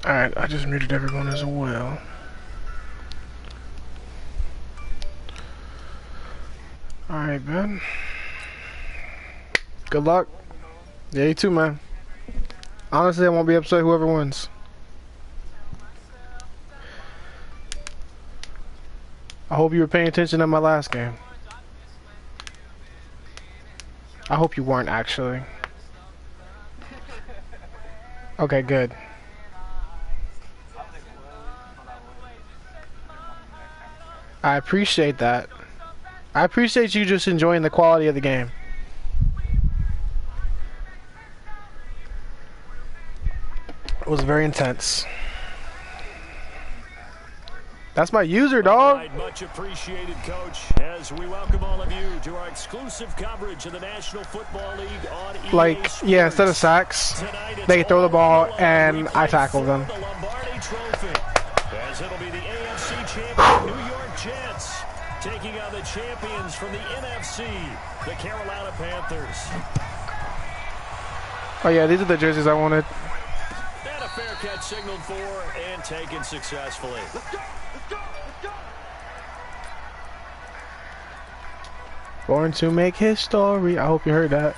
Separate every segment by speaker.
Speaker 1: Alright, I just muted everyone as well. Alright, man. Good luck. Yeah, you too, man. Honestly, I won't be upset whoever wins. I hope you were paying attention to my last game. I hope you weren't, actually. Okay, good. I appreciate that. I appreciate you just enjoying the quality of the game. It was very intense. That's my user, dog.
Speaker 2: Right, much apprecited, Coach, as we welcome all of you to our exclusive coverage of the National Football League on EA
Speaker 1: Like,
Speaker 2: Sports.
Speaker 1: yeah, instead of sacks, they throw the ball and I tackle them.
Speaker 2: The Lombardi Trophy, as it'll be the AFC champion New York Jets taking on the champions from the NFC, the Carolina Panthers.
Speaker 1: Oh yeah, these are the jerseys I wanted.
Speaker 2: And a fair catch signaled for and taken successfully.
Speaker 1: Born to make history. I hope you heard that.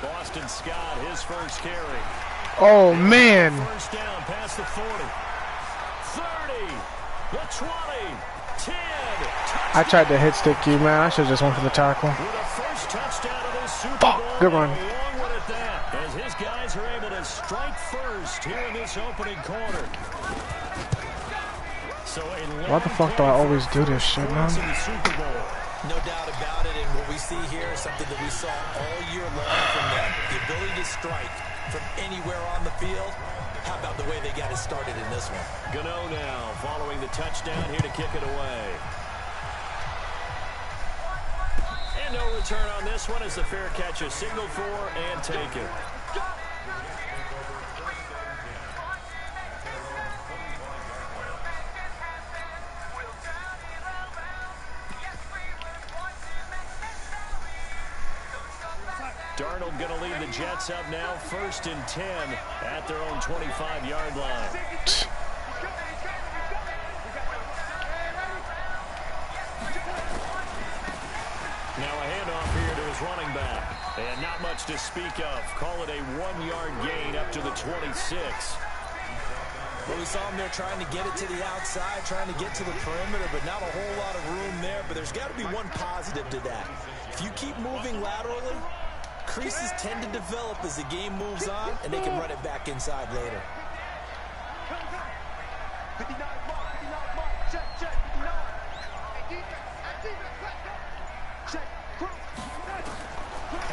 Speaker 2: Boston Scott, his first carry.
Speaker 1: Oh man.
Speaker 2: First down past the 40. 30. The 20. 10.
Speaker 1: I tried to hit stick you, man. I should have just went for the tackle.
Speaker 2: With a first touchdown of this Super Bowl.
Speaker 1: Good run.
Speaker 2: Along with it that, as his guys are able to strike first here in this opening quarter. So
Speaker 1: why the fuck do I always do this shit, man?
Speaker 3: No doubt about it, and what we see here is something that we saw all year long from them. The ability to strike from anywhere on the field. How about the way they got it started in this one?
Speaker 2: Gano now following the touchdown here to kick it away. And no return on this one as the fair catch is signaled for and taken. Darnold going to lead the Jets up now, 1st and 10 at their own 25-yard line. Now a handoff here to his running back. And not much to speak of. Call it a 1-yard gain up to the 26.
Speaker 3: Well, we saw him there trying to get it to the outside, trying to get to the perimeter, but not a whole lot of room there. But there's got to be one positive to that. If you keep moving laterally, creases tend to develop as the game moves on, and they can run it back inside later.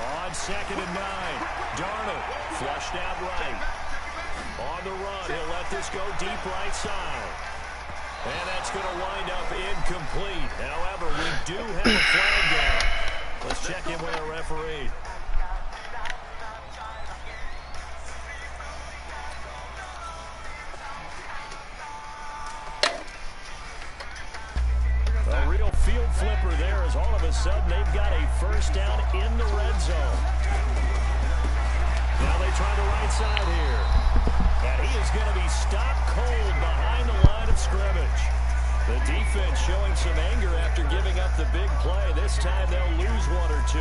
Speaker 2: On 2nd and 9, Darnold flushed out right. On the run, he'll let this go deep right side. And that's going to wind up incomplete. However, we do have a flag down. Let's check in with our referee. A real field flipper there as all of a sudden they've got a first down in the red zone. Now they try the right side here. And he is going to be stopped cold behind the line of scrimmage. The defense showing some anger after giving up the big play. This time they'll lose 1 or 2.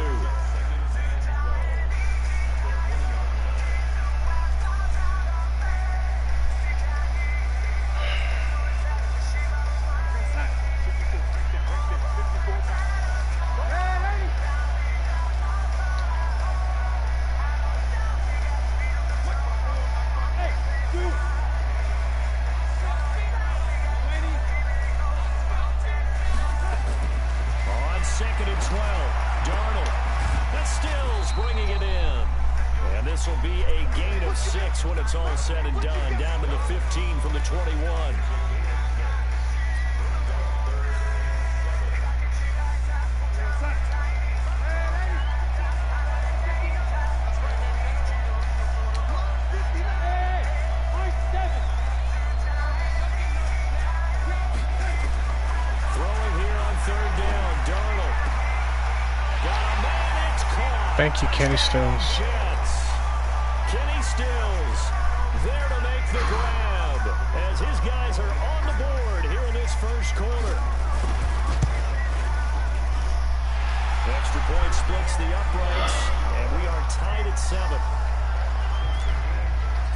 Speaker 2: When it's all said and done, down to the 15 from the 21.
Speaker 1: Thank you, Kenny Stills.
Speaker 2: Jets. Kenny Stills there to make the grab as his guys are on the board here in this first quarter. Extra point splits the uprights, and we are tied at 7.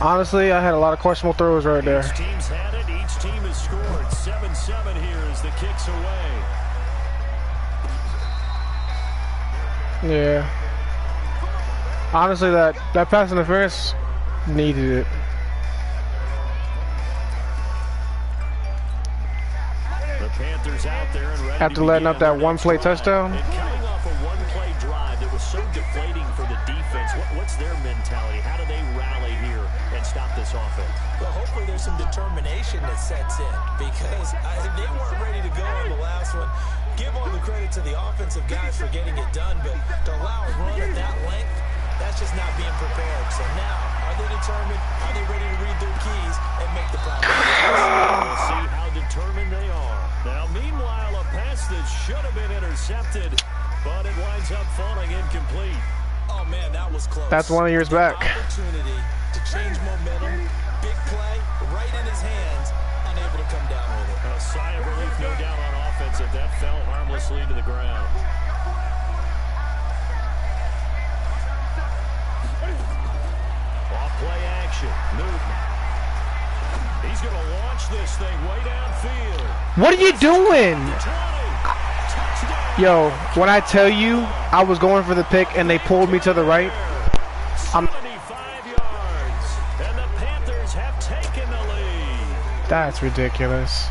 Speaker 1: Honestly, I had a lot of questionable throws right there.
Speaker 2: Each team's had it. Each team has scored. 7-7 here as the kicks away.
Speaker 1: Yeah. Honestly, that pass interference needed it.
Speaker 2: The Panthers out there and ready
Speaker 1: After letting up that one-play touchdown.
Speaker 2: And coming off a one-play drive that was so deflating for the defense, what's their mentality? How do they rally here and stop this offense?
Speaker 3: Well, hopefully there's some determination that sets in because they weren't ready to go on the last one. Give all the credit to the offensive guys for getting it done, but to allow a run at that length, that's just not being prepared. So now, are they determined? Are they ready to read their keys and make the play?
Speaker 2: We'll see how determined they are. Now, meanwhile, a pass that should have been intercepted, but it winds up falling incomplete.
Speaker 3: Oh, man, that was close.
Speaker 1: That's 1 years back.
Speaker 3: Opportunity to change momentum. Big play, right in his hands, unable to come down with it.
Speaker 2: A sigh of relief, no doubt, on offense if that fell harmlessly to the ground. Off play action, Newton. He's going to launch this thing way downfield.
Speaker 1: What are you doing?
Speaker 2: 20. Touchdown.
Speaker 1: Yo, when I tell you I was going for the pick and they pulled me to the right,
Speaker 2: 75 yards, and the Panthers have taken the lead.
Speaker 1: that's ridiculous.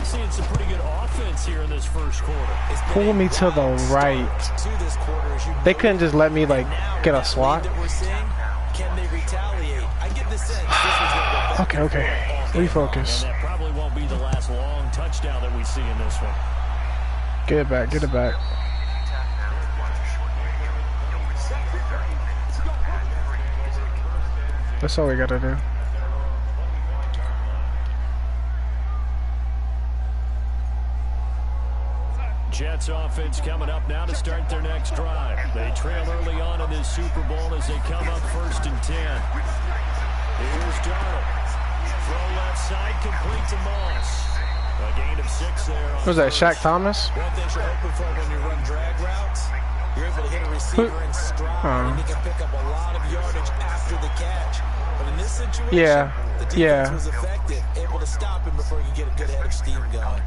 Speaker 2: Seeing some pretty good offense here in this first quarter.
Speaker 1: Pull me to the right.
Speaker 3: To this quarter, as you
Speaker 1: They couldn't just let me like get a
Speaker 3: lead
Speaker 1: swat.
Speaker 3: that we're seeing, can they retaliate? I get the sense this was going to go back.
Speaker 1: Okay. Refocus.
Speaker 2: And that probably won't be the last long touchdown that we see in this one.
Speaker 1: Get it back. Get it back. That's all we gotta do.
Speaker 2: Jets offense coming up now to start their next drive. They trail early on in this Super Bowl as they come up 1st and 10. Here's Darnold. Throw left side, complete to Moss. A gain of 6 there.
Speaker 1: What was that, Shaq Thomas?
Speaker 3: One thing you're hoping for when you run drag routes, you're able to hit a receiver in stride, and he can pick up a lot of yardage after the catch. But in this situation, the defense was effective, able to stop him before he could get a good head of steam going.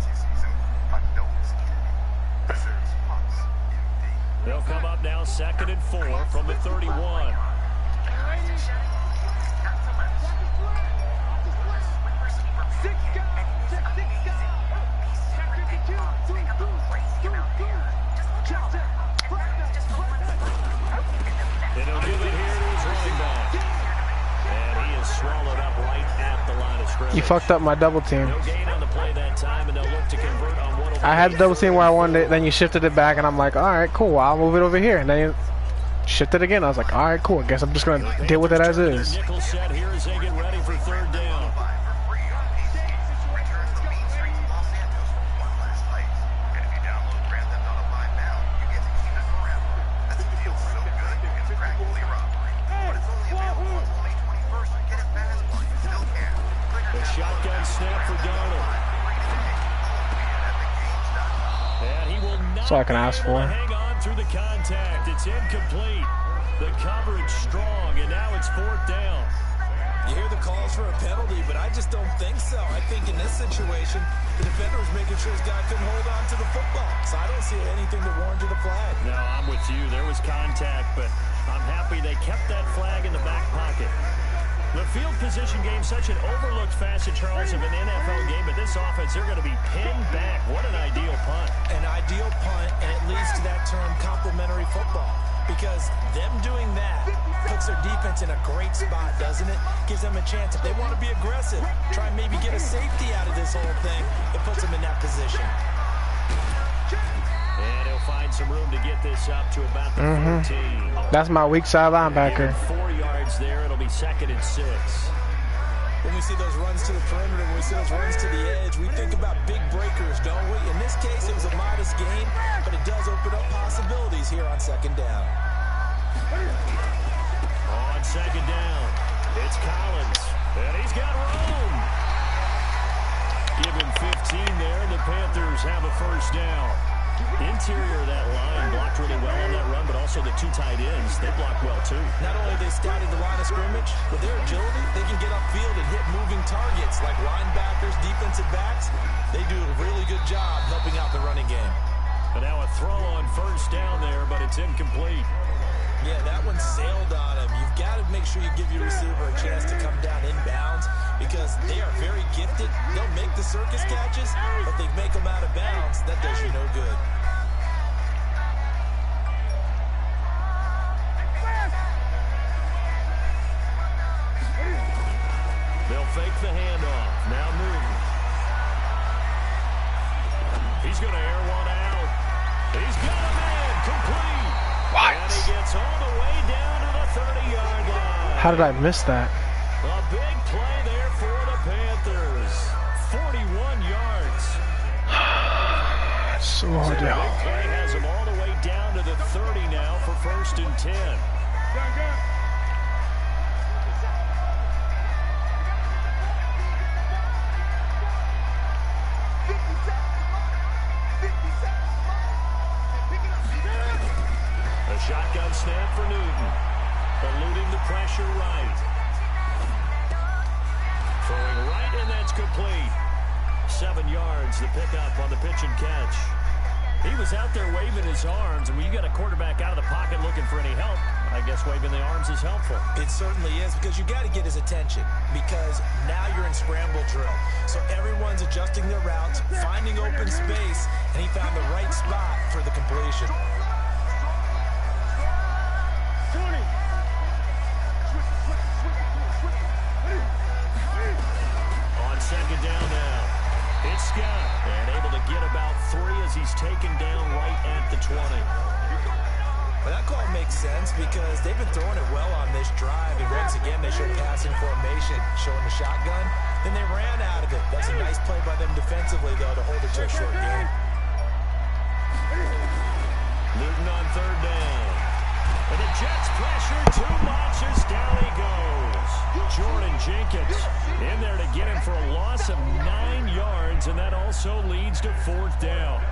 Speaker 2: They'll come up now 2nd and 4 from the 31. And he'll give it here to his running back. And he is swallowed up right at the line of scrimmage.
Speaker 1: You fucked up my double team.
Speaker 2: No gain on the play that time, and they'll look to convert on one.
Speaker 1: I had the double team where I wanted it, then you shifted it back, and I'm like, all right, cool, I'll move it over here. And then you shifted again. I was like, all right, cool. I guess I'm just gonna deal with it as is.
Speaker 2: Nickel set here as they get ready for 3rd down. A shotgun snap for Darnold. And he will not
Speaker 1: That's all I can ask for.
Speaker 2: hang on through the contact. It's incomplete. The coverage strong, and now it's 4th down.
Speaker 3: You hear the calls for a penalty, but I just don't think so. I think in this situation, the defender was making sure his guy couldn't hold on to the football. So I don't see anything that warranted a flag.
Speaker 2: No, I'm with you. There was contact, but I'm happy they kept that flag in the back pocket. The field position game, such an overlooked facet, Charles, of an NFL game, but this offense, they're going to be pinned back. What an ideal punt.
Speaker 3: An ideal punt, and it leads to that term complementary football. Because them doing that puts their defense in a great spot, doesn't it? Gives them a chance. If they want to be aggressive, try and maybe get a safety out of this whole thing, it puts them in that position.
Speaker 2: And he'll find some room to get this up to about the 14.
Speaker 1: That's my weak side linebacker.
Speaker 2: 4 yards there. It'll be 2nd and 6.
Speaker 3: When we see those runs to the perimeter, when we see those runs to the edge, we think about big breakers, don't we? In this case, it was a modest gain, but it does open up possibilities here on 2nd down.
Speaker 2: second down. It's Collins, and he's got room. Give him 15 there, and the Panthers have a first down. Interior of that line blocked really well on that run, but also the two tight ends, they blocked well too.
Speaker 3: Not only they scouted the line of scrimmage, but their agility, they can get upfield and hit moving targets like linebackers, defensive backs. They do a really good job helping out the running game.
Speaker 2: And now a throw on first down there, but it's incomplete.
Speaker 3: Yeah, that one sailed on him. You've got to make sure you give your receiver a chance to come down inbounds because they are very gifted. They'll make the circus catches, but they make them out of bounds. That does you no good.
Speaker 2: They'll fake the handoff. Now Newton. He's going to air one out. He's got a man complete.
Speaker 1: What?
Speaker 2: And he gets all the way down to the 30-yard line.
Speaker 1: How did I miss that?
Speaker 2: A big play there for the Panthers. 41 yards.
Speaker 1: So hard
Speaker 2: The
Speaker 1: to
Speaker 2: big play has him all the way down to the 30 now for 1st and 10. A shotgun snap for Newton. Eluding the pressure right. Throwing right, and that's complete. 7 yards, the pickup on the pitch and catch. He was out there waving his arms, and when you got a quarterback out of the pocket looking for any help, I guess waving the arms is helpful.
Speaker 3: It certainly is because you got to get his attention because now you're in scramble drill. So everyone's adjusting their routes, finding open space, and he found the right spot for the completion.
Speaker 2: On second down now, it's Scott, and able to get about 3 as he's taken down right at the 20.
Speaker 3: Well, that call makes sense because they've been throwing it well on this drive, and once again they showed passing formation, showing the shotgun, then they ran out of it. That's a nice play by them defensively, though, to hold it to a short game.
Speaker 2: Newton on third down. And the Jets pressure too much as down he goes. Jordan Jenkins in there to get him for a loss of 9 yards, and that also leads to 4th down.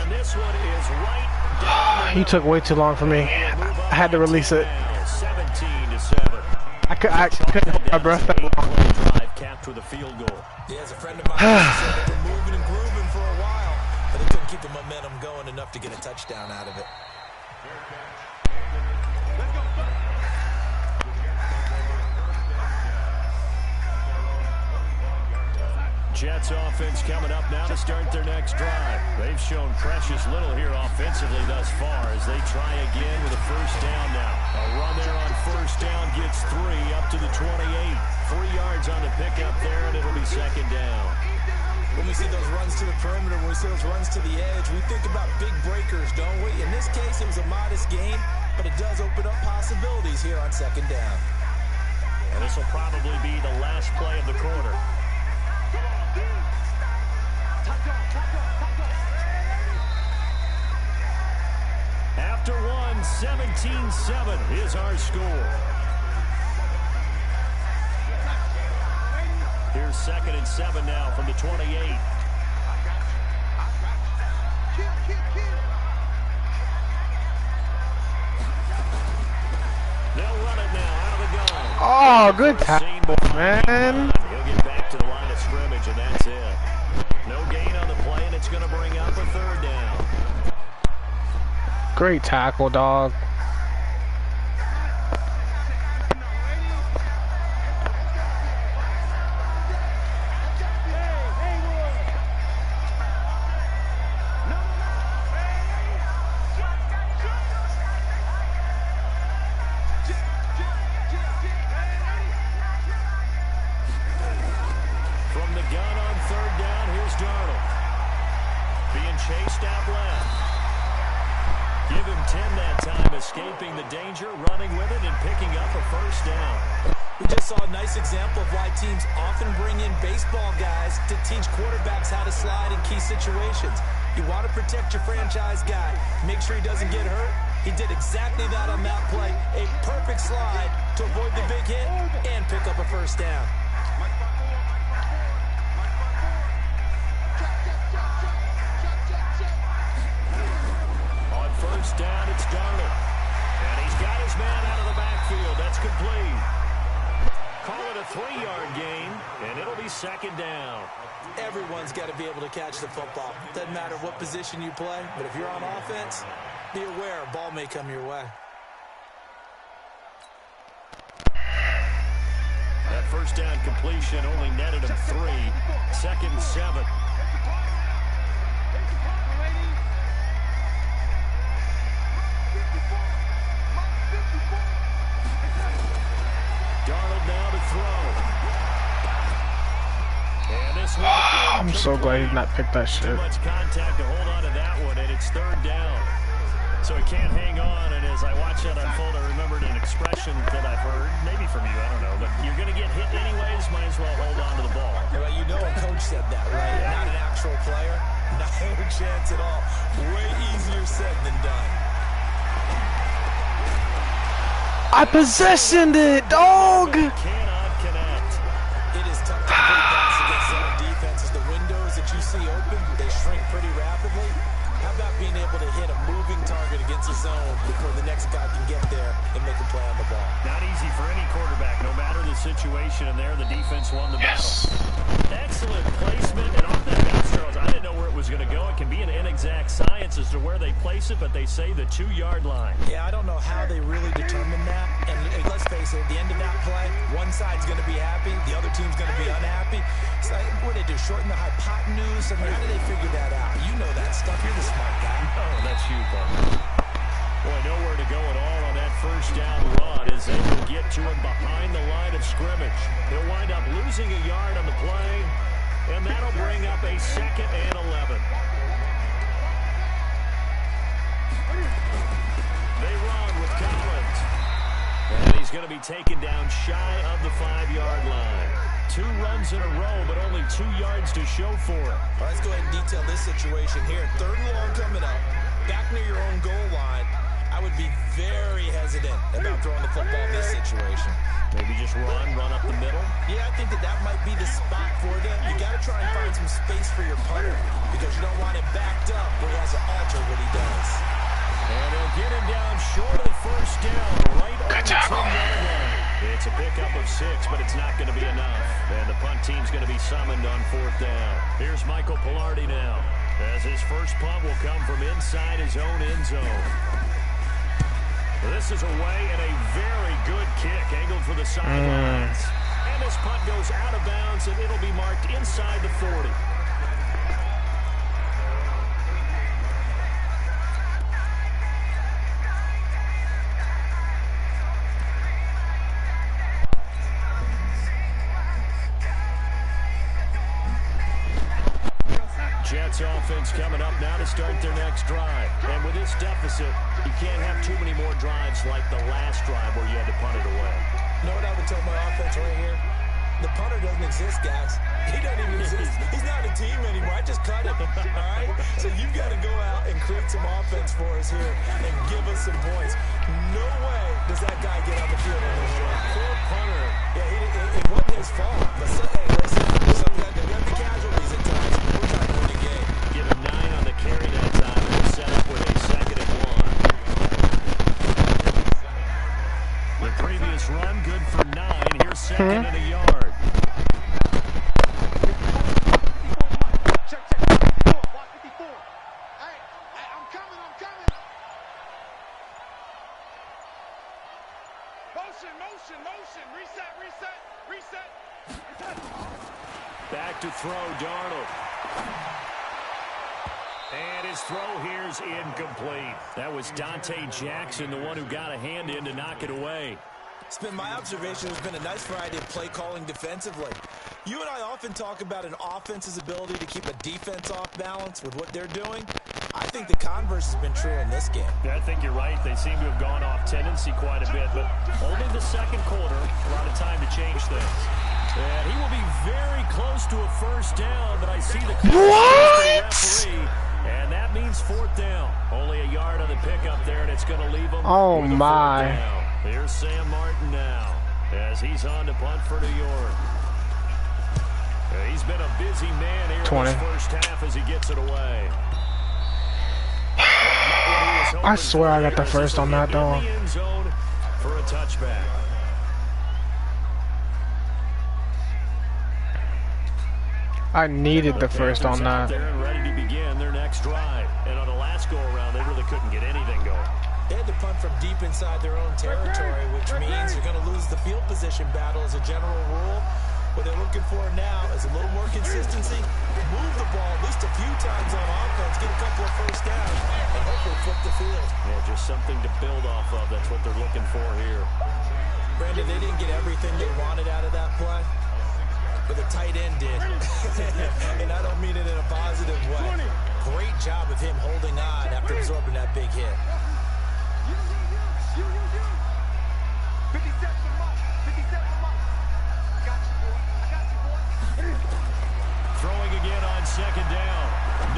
Speaker 2: This one is right down.
Speaker 1: You took way too long for me. I had to release it.
Speaker 2: 17-7.
Speaker 1: I couldn't hold my breath that long.
Speaker 2: Drive capped with a field goal.
Speaker 3: Yeah, as a friend of mine said they were moving and grooving for a while, but they couldn't keep the momentum going enough to get a touchdown out of it.
Speaker 2: Jets offense coming up now to start their next drive. They've shown precious little here offensively thus far as they try again with a first down now. A run there on first down gets 3 up to the 28. 3 yards on the pickup there, and it'll be second down.
Speaker 3: When we see those runs to the perimeter, when we see those runs to the edge, we think about big breakers, don't we? In this case, it was a modest gain, but it does open up possibilities here on second down.
Speaker 2: And this will probably be the last play of the quarter. After one, 17-7 is our score. Here's 2nd and 7 now from the 28. They'll run it now out of the gun.
Speaker 1: Oh, good tackle, man.
Speaker 2: He'll get back to the line of scrimmage, and that's it. No gain on the play, and it's going to bring up a 3rd down.
Speaker 1: Great tackle, dog.
Speaker 2: From the gun on 3rd down, here's Darnold. Being chased out left. Give him 10 that time, escaping the danger, running with it, and picking up a first down.
Speaker 3: We just saw a nice example of why teams often bring in baseball guys to teach quarterbacks how to slide in key situations. You want to protect your franchise guy. Make sure he doesn't get hurt. He did exactly that on that play. A perfect slide to avoid the big hit and pick up a first down.
Speaker 2: On first down, it's Darnold. And he's got his man out of the backfield. That's complete. Call it a 3-yard gain, and it'll be second down.
Speaker 3: Everyone's got to be able to catch the football. Doesn't matter what position you play, but if you're on offense, be aware a ball may come your way.
Speaker 2: That first down completion only netted him 3. Second and 7. Darnold now to throw. And this one,
Speaker 1: I'm so glad he did not pick that shit.
Speaker 2: too much contact to hold on to that one, and it's third down. So he can't hang on, and as I watch that unfold, I remembered an expression that I've heard, maybe from you, I don't know, but you're going to get hit anyways, might as well hold on to the ball.
Speaker 3: Well, you know a coach said that, right? Not an actual player. Not a chance at all. Way easier said than done.
Speaker 1: I possessioned it, dog!
Speaker 2: Cannot connect.
Speaker 3: It is tough to complete pass against zone defenses. The windows that you see open, they shrink pretty rapidly. How about being able to hit a moving target against a zone before the next guy can get there and make a play on the ball?
Speaker 2: Not easy for any quarterback, no matter the situation, and there the defense won the battle. Excellent placement, and off that bounce, Charles, I didn't know where it was going to go. It can be an inexact science as to where they place it, but they say the 2-yard line.
Speaker 3: Yeah, I don't know how they really determine that. And let's face it, at the end of that play, one side's going to be happy, the other team's going to be unhappy. So what do they do, shorten the hypotenuse? I mean, how do they figure that out? You know that stuff. You're the smart guy.
Speaker 2: Oh, that's you, Bubba. Boy, nowhere to go at all on that first down run as they will get to him behind the line of scrimmage. He'll wind up losing a yard on the play, and that'll bring up a 2nd and 11. They run with Collins. And he's going to be taken down shy of the 5-yard line. 2 runs in a row, but only 2 yards to show for it.
Speaker 3: All right, let's go ahead and detail this situation here. 3rd and long coming up, back near your own goal line. I would be very hesitant about throwing the football in this situation.
Speaker 2: Maybe just run up the middle.
Speaker 3: Yeah, I think that might be the spot for them. You got to try and find some space for your punter because you don't want him backed up where he has to alter what he does.
Speaker 2: And they'll get him down short of the first down, right on the 10-yard line. It's a pickup of 6, but it's not going to be enough. And the punt team's going to be summoned on 4th down. Here's Michael Pilardi now, as his first punt will come from inside his own end zone. This is away and a very good kick, angled for the sidelines. And this punt goes out of bounds, and it'll be marked inside the 40. Jets offense coming up now to start their next drive. And with this deficit, you can't have too many more drives like the last drive where you had to punt it away.
Speaker 3: You know what I would tell my offense right here? The punter doesn't exist, guys. He doesn't even exist. He's not a team anymore. I just cut him, all right? So you've got to go out and create some offense for us here and give us some points. No way does that guy get on the field on this show.
Speaker 2: Poor punter.
Speaker 3: Yeah, it wasn't his fault. But, hey, listen, sometimes they have the casualties at times. We're trying to win the game.
Speaker 2: Give him 9 on the carry that time. We'll set up with a 2nd and 1. The previous run, good for 9. Here's 2nd and a yard.
Speaker 4: Motion. Reset.
Speaker 2: Back to throw, Darnold. And his throw here's incomplete. That was Dante Jackson, the one who got a hand in to knock it away.
Speaker 3: It's been my observation there's been a nice variety of play calling defensively. You and I often talk about an offense's ability to keep a defense off balance with what they're doing. I think the converse has been true in this game.
Speaker 2: Yeah, I think you're right. They seem to have gone off tendency quite a bit, but only the second quarter, a lot of time to change things. And he will be very close to a first down, but I see the referee, and that means fourth down. Only a yard on the pickup there, and it's going to leave him.
Speaker 1: Oh my!
Speaker 2: Here's Sam Martin now, as he's on to punt for New York. He's been a busy man here in his first half as he gets it away.
Speaker 1: I swear I got the first on that dog.
Speaker 2: For a touchback.
Speaker 1: I needed the first on that.
Speaker 2: They're ready to begin their next drive, and on the last go around, they really couldn't get anything going.
Speaker 3: They had to punt from deep inside their own territory, which means you're going to lose the field position battle as a general rule. What they're looking for now is a little more consistency, move the ball at least a few times on offense, get a couple of first downs, and hopefully flip the field.
Speaker 2: Yeah, just something to build off of. That's what they're looking for here.
Speaker 3: Brandon, they didn't get everything they wanted out of that play, but the tight end did. And I don't mean it in a positive way. Great job of him holding on after absorbing that big hit.
Speaker 4: 57 mark. 57 mark. I got you, boy. I got you, boy.
Speaker 2: Throwing again on second down.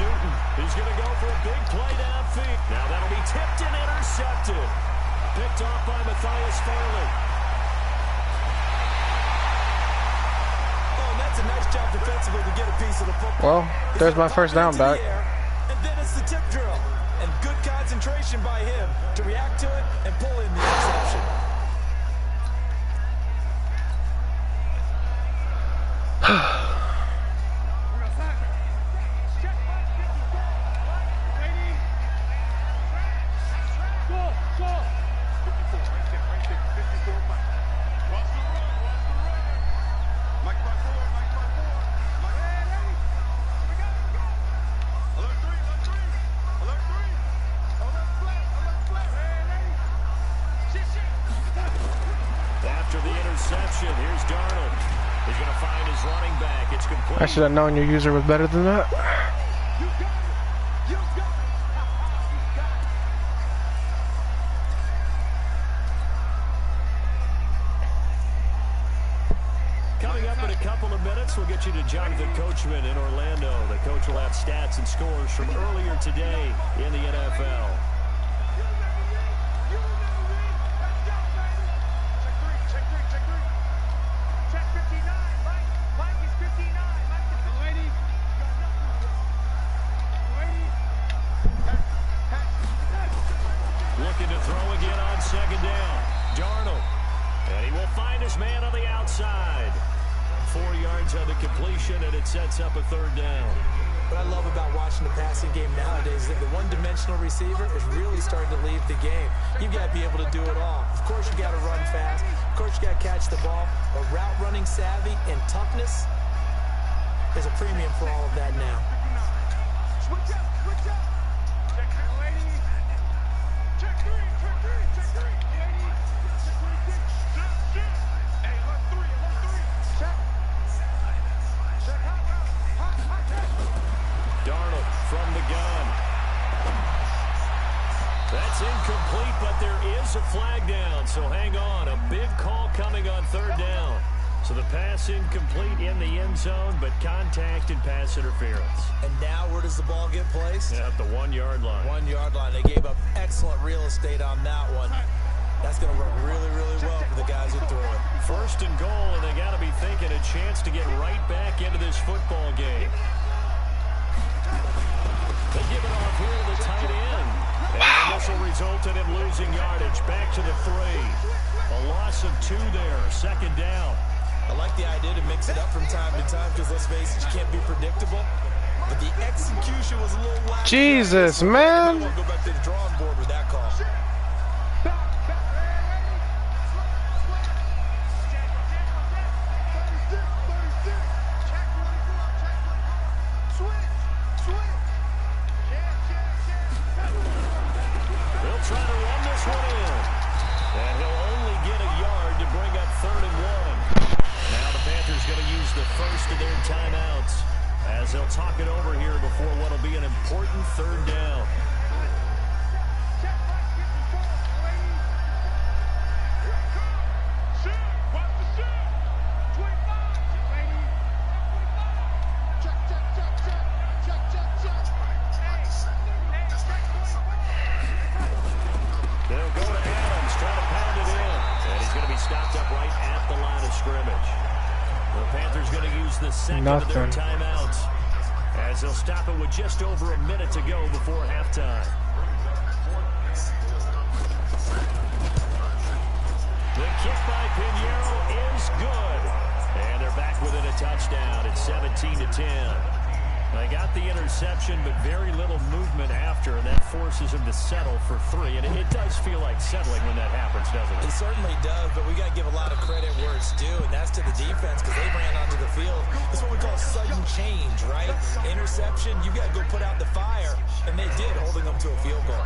Speaker 2: Newton is going to go for a big play downfield. Now that'll be tipped and intercepted. Picked off by Matthias Farley.
Speaker 3: Oh, and that's a nice job defensively to get a piece of the football.
Speaker 1: Well, there's my first down back.
Speaker 3: And then it's the tip drill. And good concentration by him to react to it and pull in the interception.
Speaker 2: Here's Darnold. He's going to find his running back. It's complete.
Speaker 1: I should have known your user was better than that.
Speaker 2: Coming up in a couple of minutes, we'll get you to Jonathan Coachman in Orlando. The coach will have stats and scores from earlier today in the NFL. Looking to throw again on second down. Darnold. And he will find his man on the outside. 4 yards on the completion, and it sets up a third down.
Speaker 3: What I love about watching the passing game nowadays is that the one-dimensional receiver is really starting to leave the game. You've got to be able to do it all. Of course, you got to run fast. Of course, you got to catch the ball. But route running savvy and toughness is a premium for all of that now.
Speaker 4: Switch up, switch up. Check that, lady. Check three, check three, check three. Lady. Check 26. Check, check. Hey, left three. Check. Check, hot, check.
Speaker 2: Darnold from the gun. That's incomplete, but there is a flag down, so hang on. A big call coming on third down. So the pass incomplete in the end zone, but contact and pass interference.
Speaker 3: And now where does the ball get placed?
Speaker 2: At the 1 yard line.
Speaker 3: 1 yard line. They gave up excellent real estate on that one. That's going to work really, really well for the guys who threw it.
Speaker 2: First and goal, and they got to be thinking a chance to get right back into this football game. They give it off here to the tight end. And this will result in him losing yardage. Back to the 3. A loss of 2 there. Second down.
Speaker 3: I like the idea to mix it up from time to time because, let's face it, you can't be predictable. But the execution was a little lax.
Speaker 1: Jesus, man.
Speaker 3: We'll go back to the drawing board with that call.
Speaker 2: They'll try to run this one in. And he'll only get a yard to bring up 3rd and 1. Now the Panthers going to use the first of their timeouts. as they'll talk it over here before what will be an important third down. They'll go to Adams, try to pound it in. And he's going to be stopped up right at the line of scrimmage. The Panthers going to use the second of their timeouts as they'll stop it with just over a minute to go before halftime. The kick by Pinheiro is good. And they're back within a touchdown at 17-10. They got the interception, but very little movement after, and that forces him to settle for 3. And it does feel like settling when that happens, doesn't it?
Speaker 3: It certainly does, but we got to give a lot of credit where it's due, and that's to the defense because they ran onto the field. That's what we call sudden change, right? Interception, you got to go put out the fire, and they did, holding them to a field goal.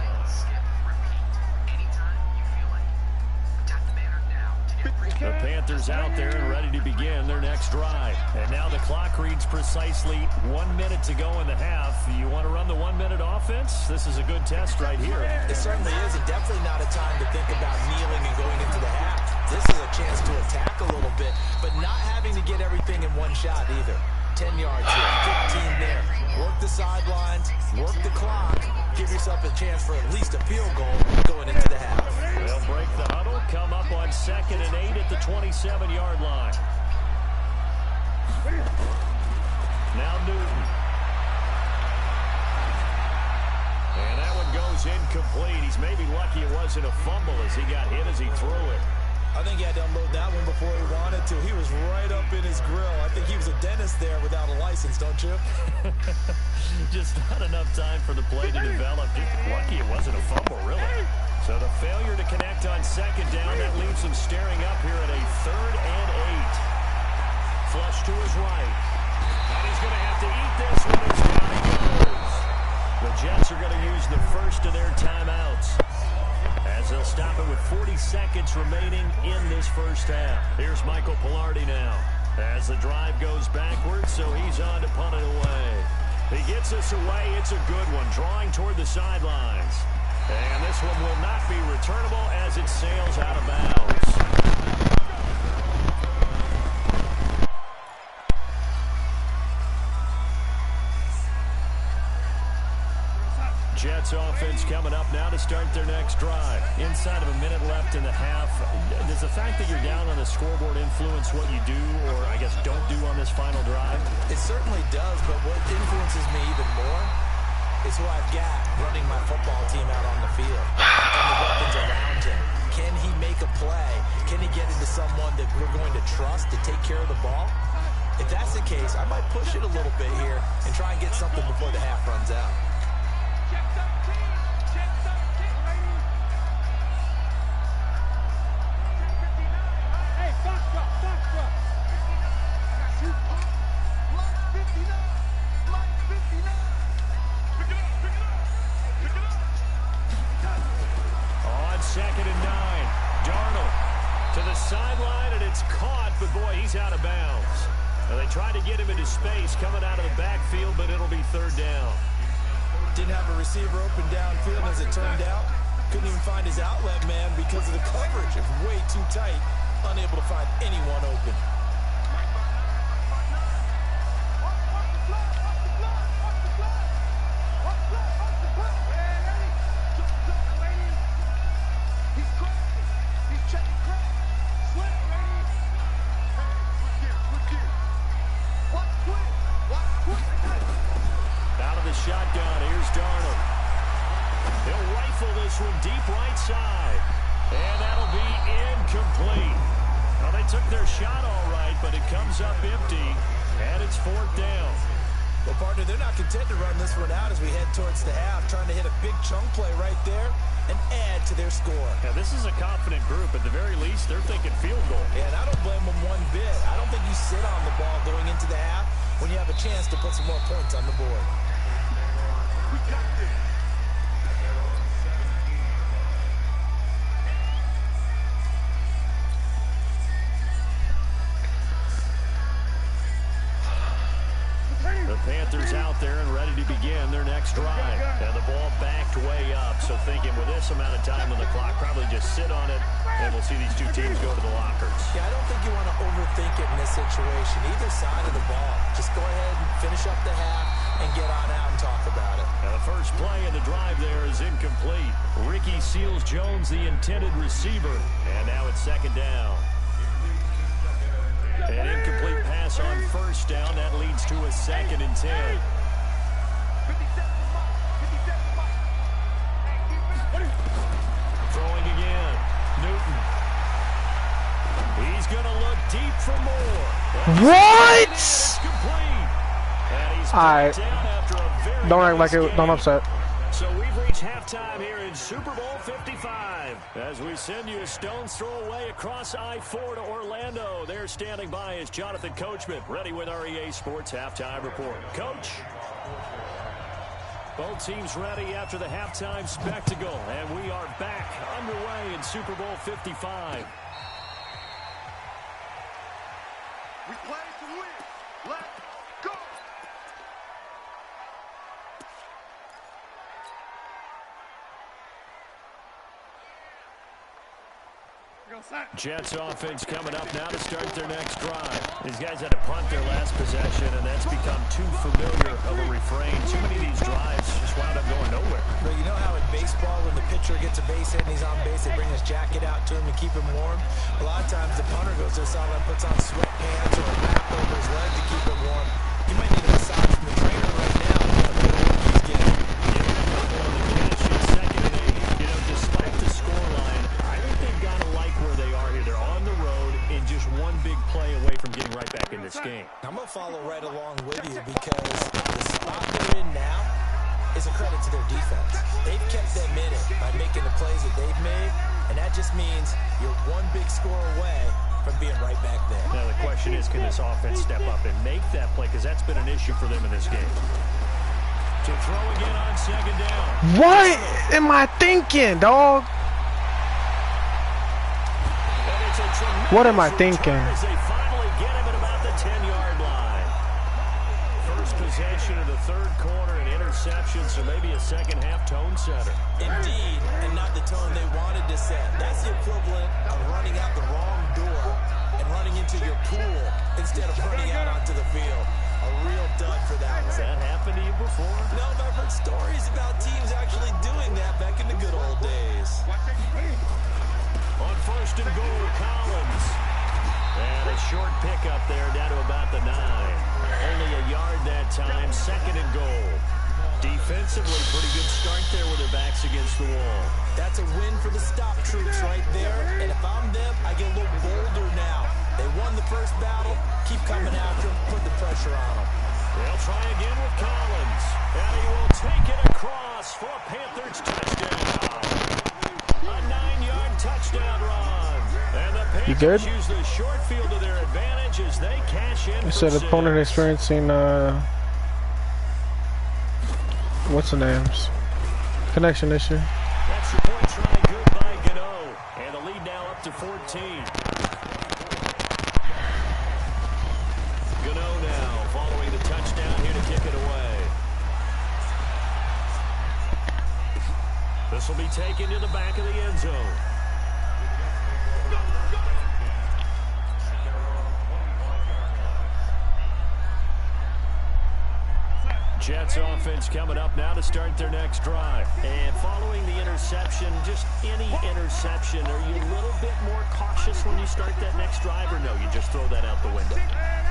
Speaker 2: The Panthers out there and ready to begin their next drive. And now the clock reads precisely 1 minute to go in the half. You want to run the 1 minute offense? This is a good test right here.
Speaker 3: It certainly is, and definitely not a time to think about kneeling and going into the half. This is a chance to attack a little bit, but not having to get everything in one shot either. 10 yards here, 15 there. Work the sidelines, work the clock, give yourself a chance for at least a field goal going into the half.
Speaker 2: They'll break the huddle, come up on 2nd and 8 at the 27-yard line. Now Newton. And that one goes incomplete. He's maybe lucky it wasn't a fumble as he got hit as he threw it.
Speaker 3: I think he had to unload that one before he wanted to. He was right up in his grill. I think he was a dentist there without a license, don't you?
Speaker 2: Just not enough time for the play to develop. Just lucky it wasn't a fumble, really. So the failure to connect on 2nd down, that leaves him staring up here at a 3rd and 8. Flush to his right. And he's going to have to eat this one as down he goes. The Jets are going to use the first of their timeouts as they'll stop it with 40 seconds remaining in this first half. Here's Michael Palardy now as the drive goes backwards, so he's on to punt it away. He gets us away. It's a good one, drawing toward the sidelines. And this one will not be returnable as it sails out of bounds. Jets offense coming up now to start their next drive. Inside of a minute left in the half. Does the fact that you're down on the scoreboard influence what you do, or I guess don't do on this final drive?
Speaker 3: It certainly does, but what influences me even more is who I've got running my football team out on the field and the weapons around him. Can he make a play? Can he get into someone that we're going to trust to take care of the ball? If that's the case, I might push it a little bit here and try and get something before the half runs out.
Speaker 2: On 2nd and 9, Darnold to the sideline, and it's caught, but boy, he's out of bounds. Now, they tried to get him into space coming out of the backfield, but it'll be 3rd down.
Speaker 3: Didn't have a receiver open downfield, as it turned out. Couldn't even find his outlet man because of the coverage. It's way too tight. Unable to find anyone open.
Speaker 2: Out of the shotgun, here's Darnold. He'll rifle this one deep right side. And that'll be incomplete. Well, they took their shot all right, but it comes up empty. And it's 4th down.
Speaker 3: Well, partner, they're not content to run this one out as we head towards the half, trying to hit a big chunk play right there and add to their score.
Speaker 2: Now, this is a confident group. At the very least, they're thinking field goal.
Speaker 3: And I don't blame them one bit. I don't think you sit on the ball going into the half when you have a chance to put some more points on the board.
Speaker 2: The drive. And the ball backed way up. So thinking with this amount of time on the clock, probably just sit on it, and we'll see these two teams go to the lockers.
Speaker 3: Yeah, I don't think you want to overthink it in this situation. Either side of the ball. Just go ahead and finish up the half and get on out and talk about it.
Speaker 2: Now the first play of the drive there is incomplete. Ricky Seals-Jones, the intended receiver. And now it's second down. An incomplete pass on first down. That leads to a 2nd and 10. Throwing again. Newton. He's going to look deep for more.
Speaker 1: What?
Speaker 2: It's complete. And he's
Speaker 1: All right.
Speaker 2: down after a very
Speaker 1: Don't act like
Speaker 2: nice
Speaker 1: it. Don't
Speaker 2: game.
Speaker 1: upset.
Speaker 2: So we've reached halftime here in Super Bowl 55. As we send you a stone's throw away across I-4 to Orlando. There standing by is Jonathan Coachman, ready with our EA Sports Halftime Report. Coach? Both teams ready after the halftime spectacle. And we are back underway in Super Bowl 55.
Speaker 4: We play to win. Let's go.
Speaker 2: Jets offense coming up now to start their next drive. These guys had to punt their last possession, and that's become too familiar of a refrain. Too many of these drives just wound up going nowhere.
Speaker 3: But you know how in baseball, when the pitcher gets a base hit and he's on base, they bring his jacket out to him to keep him warm? A lot of times the punter goes to the sideline, puts on sweatpants or a wrap over his leg to keep him warm. He might need a massage from the trainer right now. He's getting.
Speaker 2: Despite the scoreline, I think they've got to like where they are here. They're on the road and just one big play away from getting right back in this game.
Speaker 3: I'm going to follow right along with you because the spot they're in now is a credit to their defense. They've kept them in it by making the plays that they've made, and that just means you're one big score away from being right back there.
Speaker 2: Now the question is, can this offense step up and make that play? Because that's been an issue for them in this game. To throw again on second down.
Speaker 1: What am I thinking, dog? What am I thinking?
Speaker 2: As they finally get him at about the 10-yard line. First possession of the third quarter, an interception, so maybe a second-half tone setter.
Speaker 3: Indeed, and not the tone they wanted to set. That's the equivalent of running out the wrong door and running into your pool instead of running out onto the field. A real dud for that one.
Speaker 2: Has that happened to you before?
Speaker 3: No, but I've heard stories about teams actually doing that back in the good old days.
Speaker 2: On first and goal, Collins. And a short pickup there down to about the 9. Only a yard that time, second and goal. Defensively, pretty good start there with their backs against the wall.
Speaker 3: That's a win for the stop troops right there. And if I'm them, I get a little bolder now. They won the first battle. Keep coming after them. Put the pressure on them.
Speaker 2: They'll try again with Collins. And he will take it across for a Panthers touchdown. A 9-yard touchdown run. And the Panthers use the short field to their advantage as they cash in.
Speaker 1: You said opponent experiencing, what's the names? Connection issue.
Speaker 2: Extra point try good by Gano. And the lead now up to 14. Gano now following the touchdown here to kick it away. This will be taken to the back of the end zone. Jets offense coming up now to start their next drive. And following the interception, just any interception, are you a little bit more cautious when you start that next drive, or no, you just throw that out the window?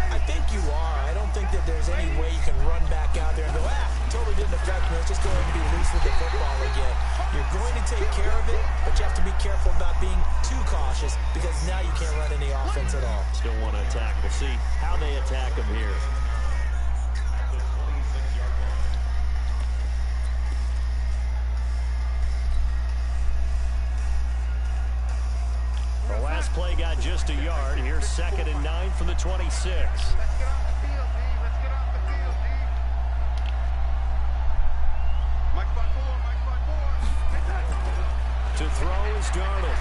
Speaker 3: I think you are. I don't think that there's any way you can run back out there and go, totally didn't affect me. Let's just go ahead and be loose with the football again. You're going to take care of it, but you have to be careful about being too cautious because now you can't run any offense at all.
Speaker 2: Still want to attack. We'll see how they attack them here. The last play got just a yard. Here's second and 9 from the 26. To throw is Darnold.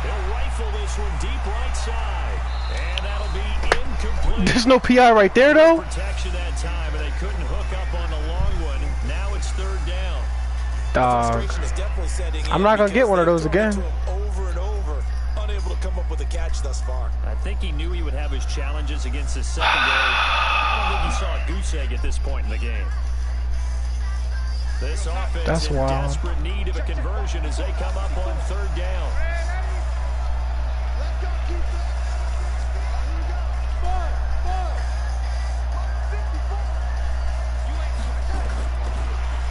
Speaker 2: He'll rifle this one deep right side. And that'll be incomplete.
Speaker 1: There's no PI right there, though.
Speaker 2: Protection that time, and they couldn't hook up on the long one. Now it's third down.
Speaker 1: Dog. I'm not going to get one of those again.
Speaker 3: Over and over, unable to come up with a catch thus far.
Speaker 2: I think he knew he would have his challenges against his secondary. I don't think he saw a goose egg at this point in the game. This offense
Speaker 1: That's
Speaker 2: in
Speaker 1: wild.
Speaker 2: desperate need of a conversion as they come up on third down.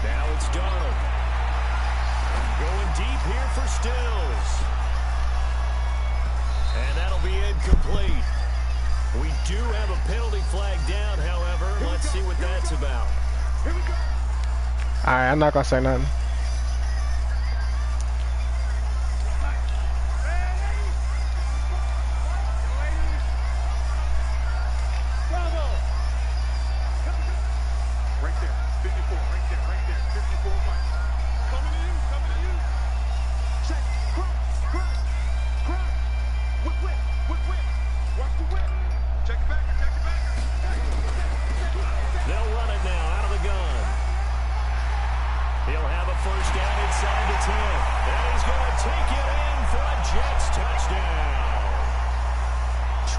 Speaker 2: Now it's Darnold. Going deep here for Stills. And that'll be incomplete. We do have a penalty flag down, however. Let's see what that's about.
Speaker 1: Alright, I'm not going to say nothing.
Speaker 4: Right there, 54, right there, 54 miles. Coming to you, check, cross, whip, watch the whip, check it back,
Speaker 2: They'll run it now out of the gun. He'll have a first down inside the 10. And he's going to take it in for a Jets touchdown.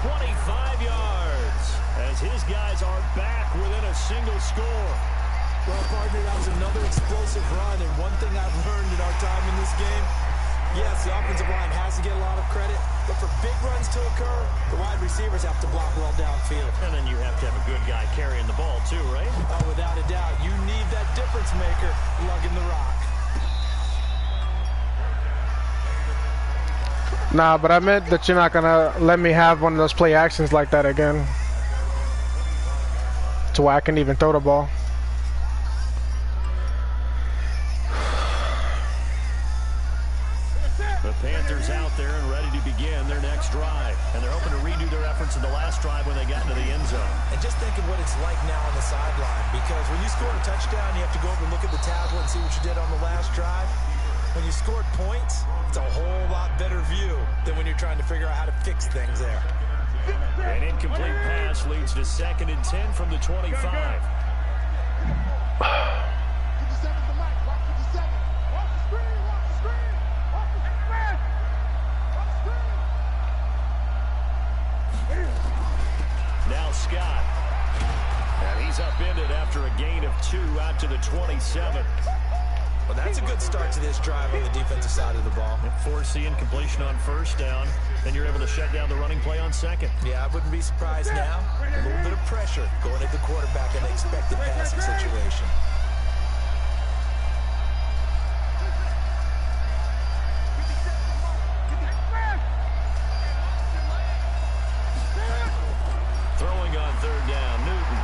Speaker 2: 25 yards as his guys are back within a single score.
Speaker 3: Well, partner, that was another explosive run, and one thing I've learned in our time in this game, yes, the offensive line has to get a lot of credit, but for big runs to occur, the wide receivers have to block well downfield.
Speaker 2: And then you have to have a good guy carrying the ball too, right?
Speaker 3: Oh, without a doubt, you need that difference maker lugging the rock.
Speaker 1: Nah, but I meant that you're not going to let me have one of those play actions like that again. To where I can even throw the ball.
Speaker 2: The Panthers out there and ready to begin their next drive. And they're hoping to redo their efforts in the last drive when they got into the end zone.
Speaker 3: And just think of what it's like now on the sideline, because when you score a touchdown, you have to go over and look at the tablet and see what you did on the last drive. When you scored points, it's a whole lot better view than when you're trying to figure out how to fix things there.
Speaker 2: An incomplete pass leads to 2nd and 10 from the 25. Now Scott. And he's upended after a gain of 2 out to the 27.
Speaker 3: Well, that's a good start to this drive on the defensive side of the ball.
Speaker 2: Forcing completion on first down. Then you're able to shut down the running play on second.
Speaker 3: Yeah, I wouldn't be surprised now. A little bit of pressure going at the quarterback in an expected passing situation.
Speaker 2: Throwing on third down, Newton.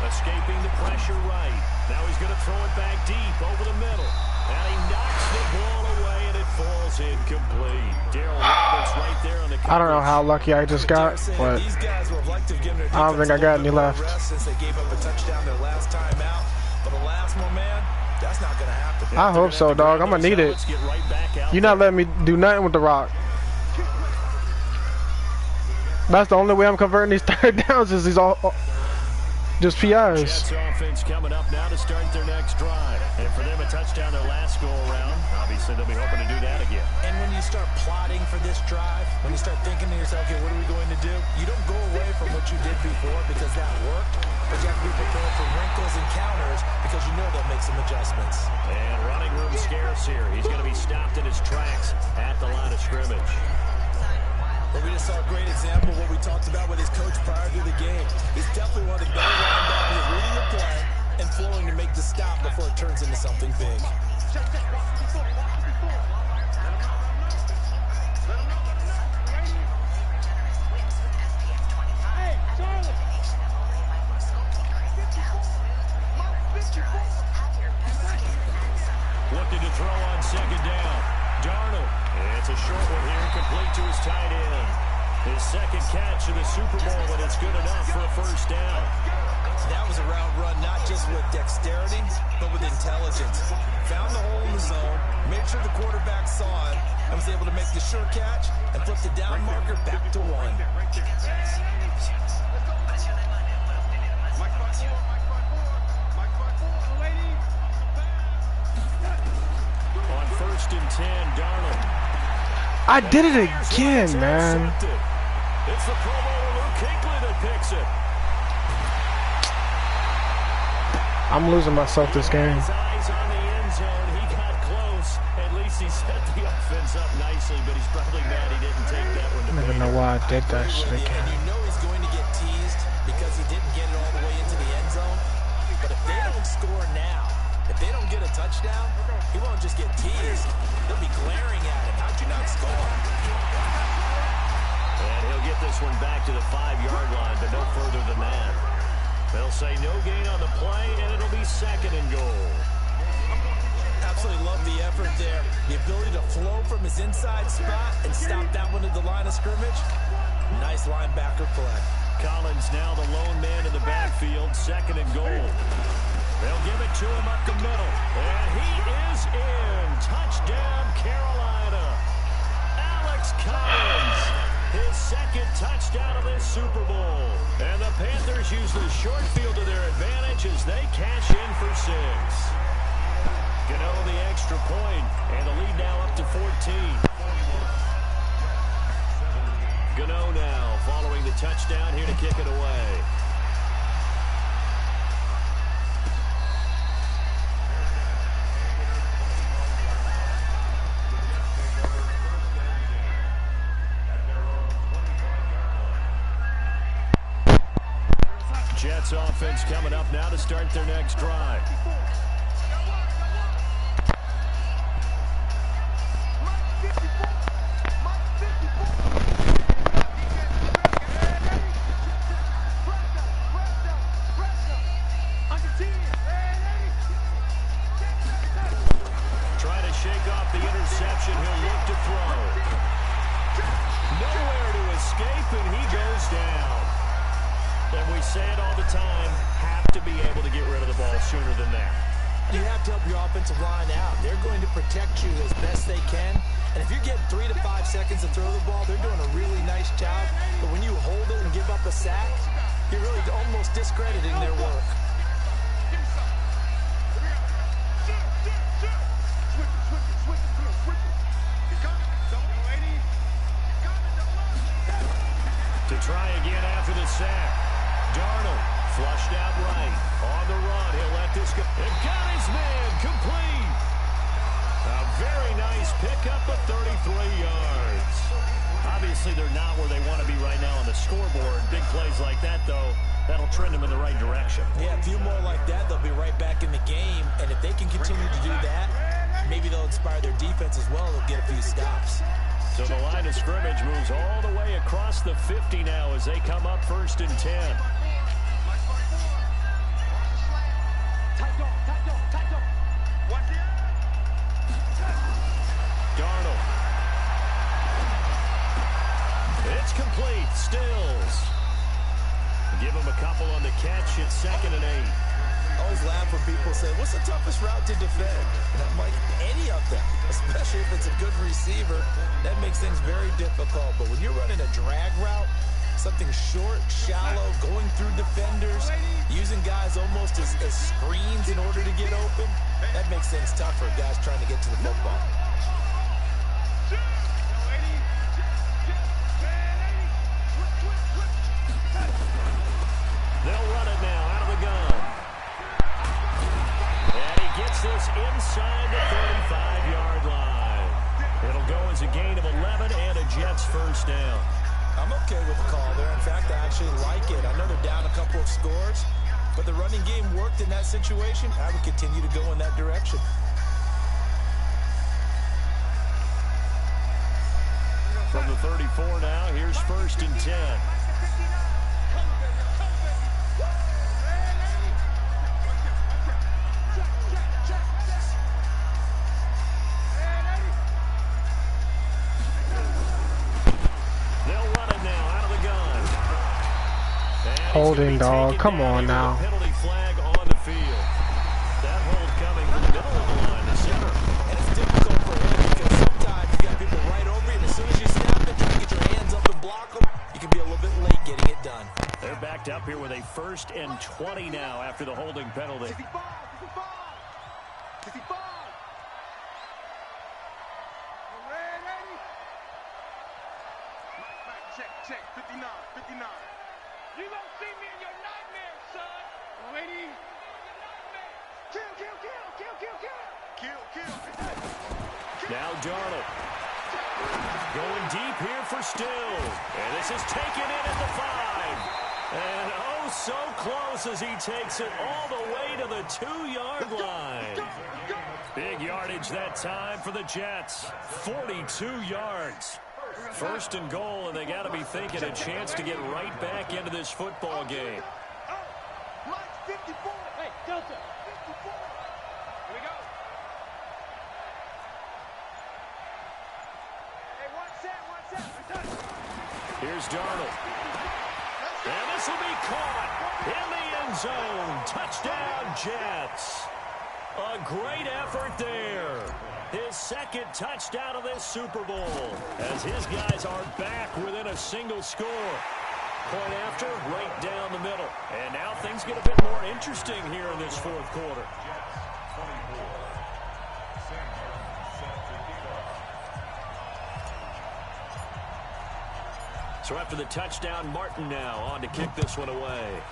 Speaker 2: Escaping the pressure right. Now he's going to throw it back deep over the middle. And he knocks the ball away, and it falls incomplete. Darryl Roberts right there on the coverage.
Speaker 1: I don't know how lucky I just got, but I don't think I got any left.
Speaker 3: Since they gave up a touchdown their last time out. But the last one, man, that's not going to happen.
Speaker 1: I hope so, dog. I'm going to need it. You're not letting me do nothing with the rock. That's the only way I'm converting these third downs is these all just PIs.
Speaker 2: Jets offense coming up now to start their next drive. And for them, a touchdown their last go around. Obviously, they'll be hoping to do that again.
Speaker 3: And when you start plotting for this drive, when you start thinking to yourself, okay, what are we going to do? You don't go away from what you did before because that worked, but you have to be prepared for wrinkles and counters because you know they'll make some adjustments.
Speaker 2: And running room scarce here. He's going to be stopped in his tracks at the line of scrimmage.
Speaker 3: But we just saw a great example of what we talked about with his coach prior to the game. He's definitely one of the better linebackers reading the play and flowing to make the stop before it turns into something big.
Speaker 2: Looking to throw on second down. Darnold. It's a short one here, complete to his tight end. His second catch in the Super Bowl, and it's good enough for a first down.
Speaker 3: That was a route run, not just with dexterity, but with intelligence. Found the hole in the zone, made sure the quarterback saw it, and was able to make the sure catch and flip the down marker back to 1.
Speaker 2: On 1st and 10, Darnold.
Speaker 1: I did it again, man.
Speaker 2: It's the Pro Bowler Luke Kuechly that picks it.
Speaker 1: I'm losing myself this game.
Speaker 2: His eyes on the end zone. He got close. At least he set the offense up nicely, but he's probably mad he didn't take that one.
Speaker 1: I don't even know why I did that shit
Speaker 3: And
Speaker 1: again.
Speaker 3: you know he's going to get teased because he didn't get it all the way into the end zone. But if they don't score now, if they don't get a touchdown, he won't just get teased. They'll be glaring at him. How'd you not score?
Speaker 2: And he'll get this one back to the 5-yard line, but no further than that. They'll say no gain on the play, and it'll be 2nd and goal.
Speaker 3: Absolutely love the effort there. The ability to flow from his inside spot and stop that one at the line of scrimmage. Nice linebacker play.
Speaker 2: Collins now the lone man in the backfield, 2nd and goal. They'll give it to him up the middle, and he is in. Touchdown, Carolina. Alex Collins, his 2nd touchdown of this Super Bowl. And the Panthers use the short field to their advantage as they cash in for 6. Gano the extra point, and the lead now up to 14. Gano now following the touchdown here to kick it away. Jets offense coming up now to start their next drive. Try to shake off the interception. He'll look to throw. Nowhere to escape, and he goes down. And we say it all the time, have to be able to get rid of the ball sooner than that.
Speaker 3: You have to help your offensive line out. They're going to protect you as best they can. And if you're getting 3 to 5 seconds to throw the ball, they're doing a really nice job. But when you hold it and give up a sack, you're really almost discrediting their work.
Speaker 2: To try again after the sack. Darnold flushed out right. On the run, he'll let this go. And got his man complete. A very nice pickup of 33 yards. Obviously, they're not where they want to be right now on the scoreboard. Big plays like that, though, that'll trend them in the right direction.
Speaker 3: Yeah, a few more like that, they'll be right back in the game. And if they can continue to do that, maybe they'll inspire their defense as well. They'll get a few stops.
Speaker 2: So the line of scrimmage moves all the way across the 50 now as they come up 1st and 10. Darnold. It's complete. Stills. Give him a couple on the catch. It's 2nd and 8.
Speaker 3: I always laugh when people say, what's the toughest route to defend? And I'm like, any of them, especially if it's a good receiver. That makes things very difficult. But when you're running a drag route, something short, shallow, going through defenders, using guys almost as screens in order to get open, that makes things tough for guys trying to get to the football.
Speaker 2: They'll run it now out of the gun. And he gets this inside the 35-yard line. It'll go as a gain of 11 and a Jets 1st down.
Speaker 3: I'm okay with the call there. In fact, I actually like it. I know they're down a couple of scores, but the running game worked in that situation. I would continue to go in that direction.
Speaker 2: From the 34 now, here's 1st and 10. They'll run it now out of the gun. And
Speaker 1: holding, dog. Come on now.
Speaker 2: Penalty flag on the field. That hold coming from the middle of the line to center.
Speaker 3: And it's difficult for him because sometimes you got people right over you, and as soon as you snap it, try to get your hands up and block them, you can be a little bit late getting it done.
Speaker 2: They're backed up here with a 1st and 20 now after the holding penalty.
Speaker 4: 55, 55, 55. Check, 59, 59. You gonna see me in your nightmares, son. Ready? Kill, kill, kill, kill, kill, kill. Kill.
Speaker 2: Now Darnold. Going deep here for Stills. And this is taken in at the 5. And oh, so close as he takes it all the way to the 2-yard line. Big yardage that time for the Jets. 42 yards. 1st and goal, and they got to be thinking a chance to get right back into this football game.
Speaker 4: Mike 54. Hey, Delta. 54. Here we go. Hey, one set.
Speaker 2: Here's Darnold. And this will be caught in the end zone. Touchdown, Jets. A great effort there. His 2nd touchdown of this Super Bowl as his guys are back within a single score. Point after, right down the middle. And now things get a bit more interesting here in this 4th quarter. So after the touchdown, Martin now on to kick this one away.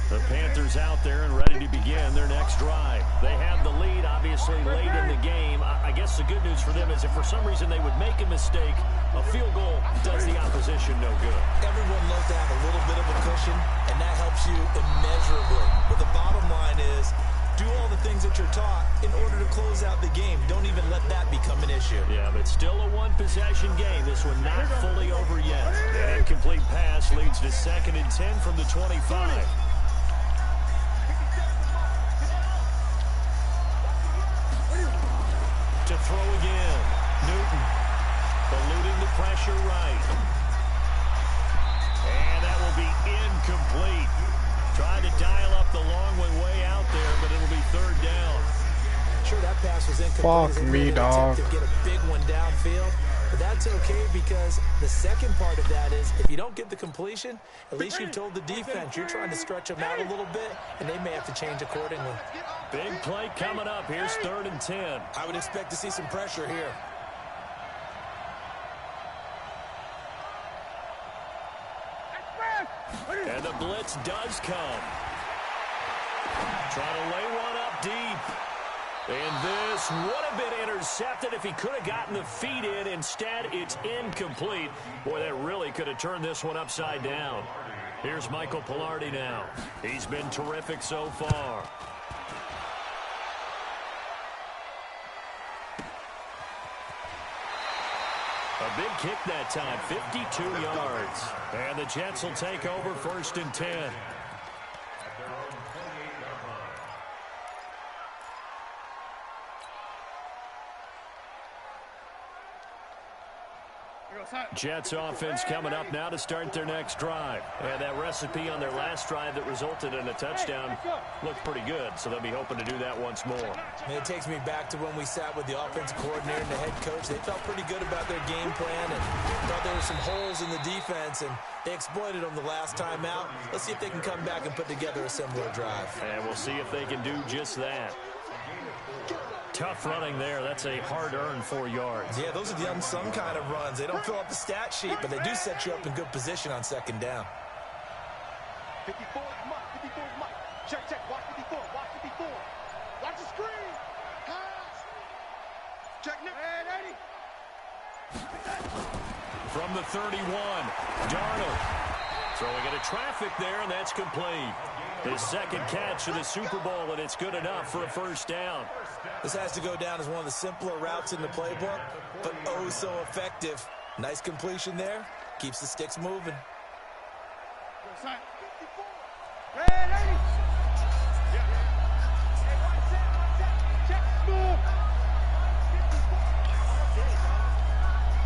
Speaker 2: The Panthers out there and ready to begin their next drive. They have the lead, obviously, late in the game. I guess the good news for them is if for some reason they would make a mistake, a field goal does the opposition no good.
Speaker 3: Everyone loves to have a little bit of a cushion, and that helps you immeasurably. But the bottom line is, do all the things that you're taught in order to close out the game. Don't even let that become an issue.
Speaker 2: Yeah, but still a one-possession game. This one not fully over yet. An incomplete pass leads to 2nd and 10 from the 25. To throw again. Newton eluding the pressure right. And that will be incomplete. Trying to dial up the long one way out there, but it'll be 3rd down.
Speaker 3: Sure, that pass was incomplete.
Speaker 1: Fuck me, dog.
Speaker 3: To get a big one downfield, but that's okay because the second part of that is if you don't get the completion, at least you've told the defense you're trying to stretch them out a little bit, and they may have to change accordingly.
Speaker 2: Big play coming up. Here's 3rd and 10.
Speaker 3: I would expect to see some pressure here.
Speaker 2: And the blitz does come. Trying to lay one up deep. And this would have been intercepted if he could have gotten the feet in. Instead, it's incomplete. Boy, that really could have turned this one upside down. Here's Michael Palardy now. He's been terrific so far. A big kick that time, 52 yards. And the Jets will take over 1st and 10. Jets offense coming up now to start their next drive. And that recipe on their last drive that resulted in a touchdown looked pretty good, so they'll be hoping to do that once more.
Speaker 3: And it takes me back to when we sat with the offensive coordinator and the head coach. They felt pretty good about their game plan and thought there were some holes in the defense, and they exploited them the last time out. Let's see if they can come back and put together a similar drive.
Speaker 2: And we'll see if they can do just that. Tough running there. That's a hard-earned 4 yards.
Speaker 3: Yeah, those are the unsung kind of runs. They don't fill up the stat sheet, but they do set you up in good position on 2nd down.
Speaker 4: 54 is Mike. 54 is Mike. Check. Watch 54. Watch 54. Watch the screen. Pass. Check Nick. And 80.
Speaker 2: From the 31, Darnold throwing into traffic there, and that's complete. His second catch of the Super Bowl, and it's good enough for a first down.
Speaker 3: This has to go down as one of the simpler routes in the playbook, but oh so effective. Nice completion there. Keeps the sticks moving.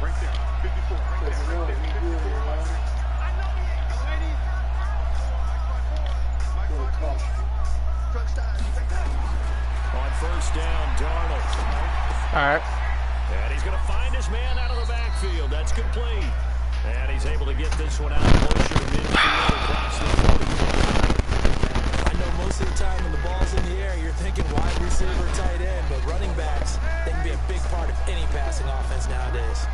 Speaker 4: Right there, 54.
Speaker 2: On first down, Darnold.
Speaker 1: All right.
Speaker 2: And he's going to find his man out of the backfield. That's complete. And he's able to get this one out closer to midfield across the 45.
Speaker 3: I know most of the time when the ball's in the air, you're thinking wide receiver, tight end, but running backs, they can be a big part of any passing offense nowadays.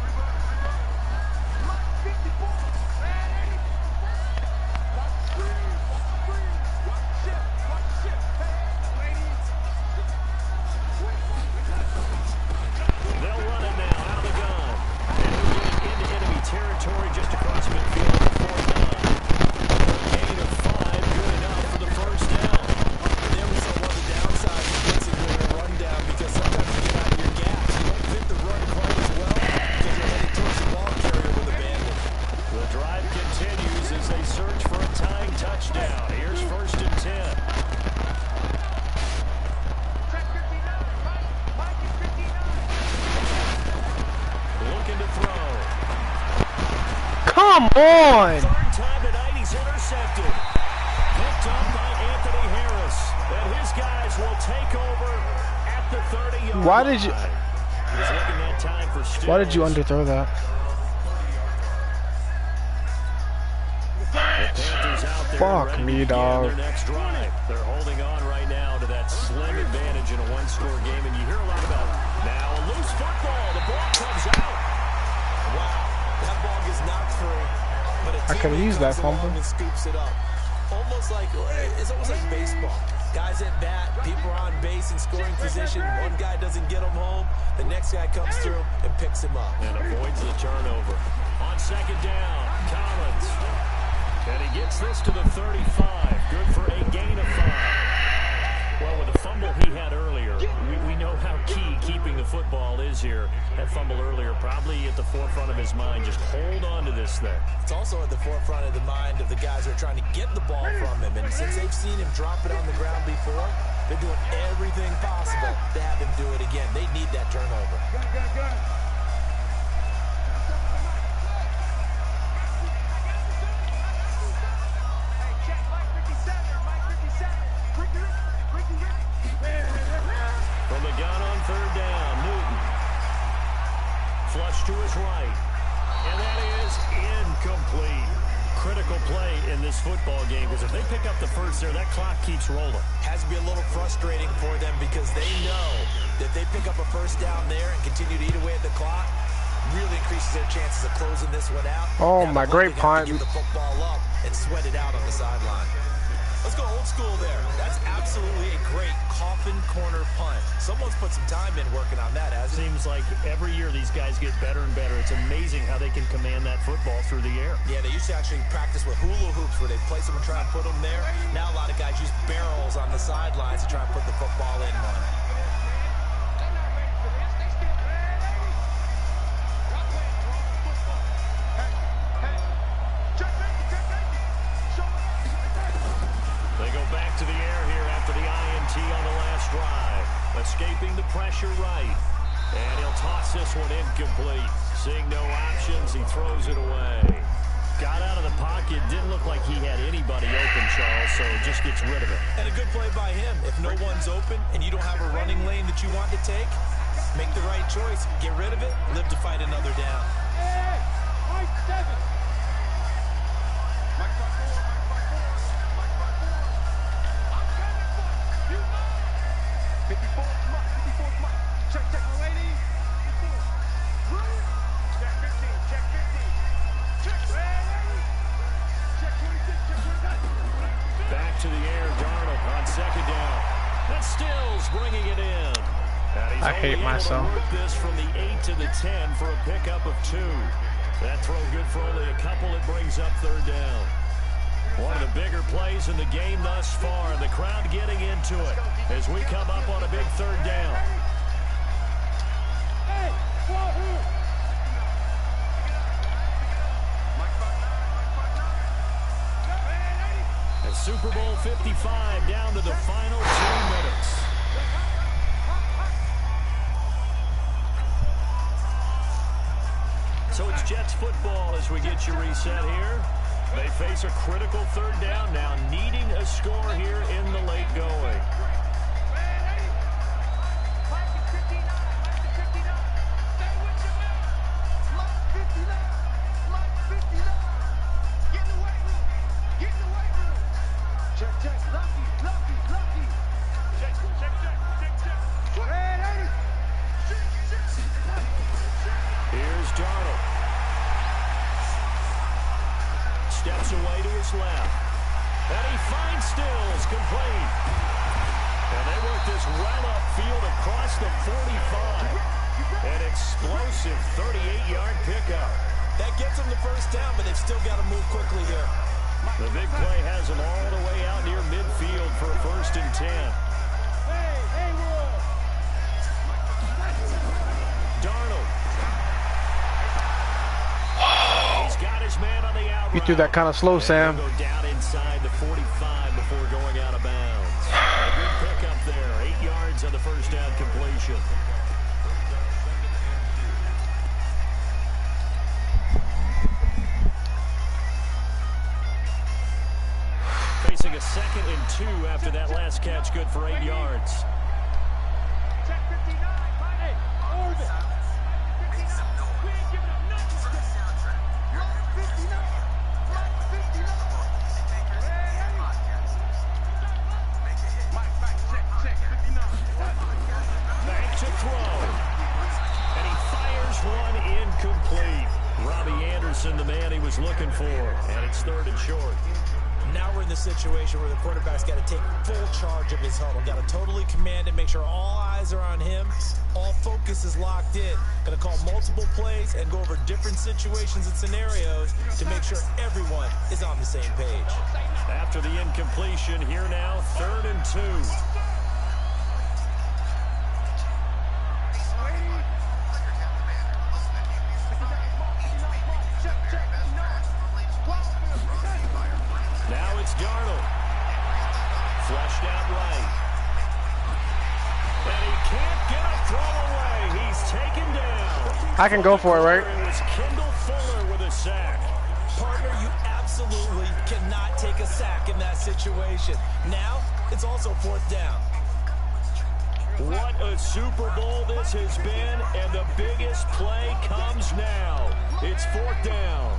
Speaker 2: They'll run it now out of the gun. And they're getting into enemy territory just across midfield on the 4th down. Gain of 5, good enough for the first down.
Speaker 3: There was some of the downside of blitzing during a rundown because sometimes you get out of your gaps. You don't fit the run quite as well because you're heading towards the ball carrier with a bandit.
Speaker 2: The drive continues as they search for a tying touchdown. Here's 1st and 10. Looking to throw.
Speaker 1: Come on.
Speaker 2: Third time tonight he's intercepted. Picked up by Anthony Harris. And his guys will take over at the 30-yard
Speaker 1: Why did you-
Speaker 2: line. He was looking that time for Stills.
Speaker 1: Why did you underthrow that?
Speaker 2: Panthers out there
Speaker 1: Fuck
Speaker 2: ready to
Speaker 1: me,
Speaker 2: begin
Speaker 1: dog.
Speaker 2: their next drive. They're holding on right now to that slim advantage in a one-score game, and you hear a lot about now a loose football. The ball comes out.
Speaker 3: Wow, that ball gets knocked free, but a
Speaker 1: I could've
Speaker 3: teammate
Speaker 1: used that
Speaker 3: comes along
Speaker 1: fumble.
Speaker 3: and scoops it up. It's almost like baseball. Guys at bat, people are on base in scoring position. One guy doesn't get him home, the next guy comes through and picks him up.
Speaker 2: And avoids the turnover. On second down, Collins. And he gets this to the 35. Good for a gain of 5. Well, with the fumble he had earlier, we know how key keeping the football is here. That fumble earlier probably at the forefront of his mind. Just hold on to this thing.
Speaker 3: It's also at the forefront of the mind of the guys who are trying to get the ball from him. And since they've seen him drop it on the ground before, they're doing everything possible to have him do it again. They need that turnover.
Speaker 2: From the gun on third down, Newton. Flush to his right. And that is incomplete. Critical play in this football game because if they pick up the first there, that clock keeps rolling.
Speaker 3: Has to be a little frustrating for them because they know that they pick up a first down there and continue to eat away at the clock, really increases their chances of closing this one out.
Speaker 1: Oh,
Speaker 3: Now
Speaker 1: my
Speaker 3: they're
Speaker 1: great
Speaker 3: looking to
Speaker 1: punt.
Speaker 3: give the football up and sweat it out on the sideline. Let's go old school there. That's absolutely a great coffin corner punt. Someone's put some time in working on that, hasn't it?
Speaker 2: Seems like every year these guys get better and better. It's amazing how they can command that football through the air.
Speaker 3: Yeah, they used to actually practice with hula hoops where they place them and try and put them there. Now a lot of guys use barrels on the sidelines to try and put the football in one.
Speaker 2: They go back to the air here after the INT on the last drive. Escaping the pressure right. And he'll toss this one incomplete. Seeing no options, he throws it away. Got out of the pocket. Didn't look like he had anybody open, Charles, so just gets rid of it.
Speaker 3: And a good play by him. If no one's open and you don't have a running lane that you want to take, make the right choice. Get rid of it. Live to fight another down.
Speaker 2: Back to the air, Darnold on second down. And Stills bringing it in. And he's
Speaker 1: I hate
Speaker 2: only able
Speaker 1: myself.
Speaker 2: to work this from the 8 to the 10 for a pickup of 2. That throw good for only a couple. It brings up third down. One of the bigger plays in the game thus far. The crowd getting into it as we come up on a big third down. And Super Bowl 55 down to the final 2 minutes. So it's Jets football as we get you reset here. They face a critical third down now, needing a score here in the late going. Here's Darnold. Steps away to his left. And he finds Stills, complete. And they work this well upfield across the 45. An explosive 38-yard pickup.
Speaker 3: That gets them the first down, but they've still got to move quickly here.
Speaker 2: The big play has them all the way out near midfield for a 1st and 10. Darnold. He's got his man on the outright.
Speaker 1: You threw that kind of slow, Sam.
Speaker 2: Go down inside the 45 before going out of bounds. A good pickup there. 8 yards on the first down completion. Facing a 2nd and 2 after that last catch, good for 8 yards. Back to throw. And he fires one incomplete. Robbie Anderson, the man he was looking for. And it's 3rd and short.
Speaker 3: Now we're in the situation where the quarterback's got to take full charge of his huddle. Got to totally command it, make sure all eyes are on him. All focus is locked in. Going to call multiple plays and go over different situations and scenarios to make sure everyone is on the same page.
Speaker 2: After the incompletion, here now, 3rd and 2. Now it's Darnold. Flushed out right. And he can't get a throw away. He's taken down.
Speaker 1: I can go for it, right?
Speaker 2: It was Kendall Fuller with a sack.
Speaker 3: Partner, you absolutely cannot take a sack in that situation. Now, it's also 4th down.
Speaker 2: What a Super Bowl this has been, and the biggest play comes now. It's 4th down.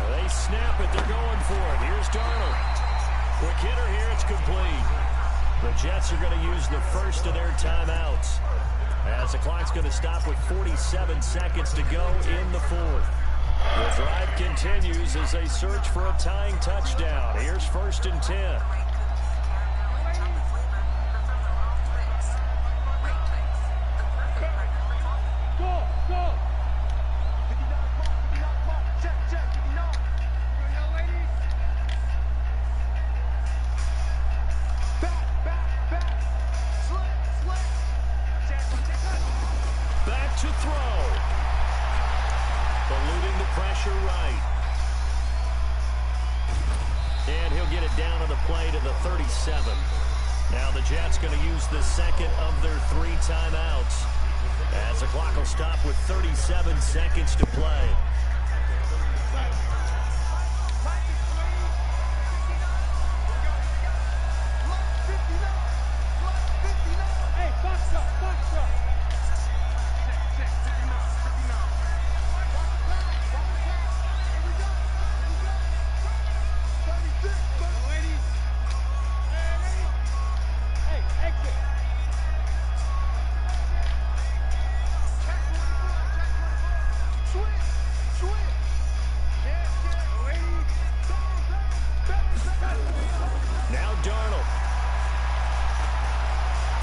Speaker 2: They snap it. They're going for it. Here's Darnold. Quick hitter here. It's complete. The Jets are going to use the first of their timeouts as the clock's going to stop with 47 seconds to go in the 4th. The drive continues as they search for a tying touchdown. Here's 1st and 10. Back to throw. Eluding the pressure right. And he'll get it down on the play to the 37. Now the Jets going to use the 2nd of their 3 timeouts as the clock will stop with 37 seconds to play.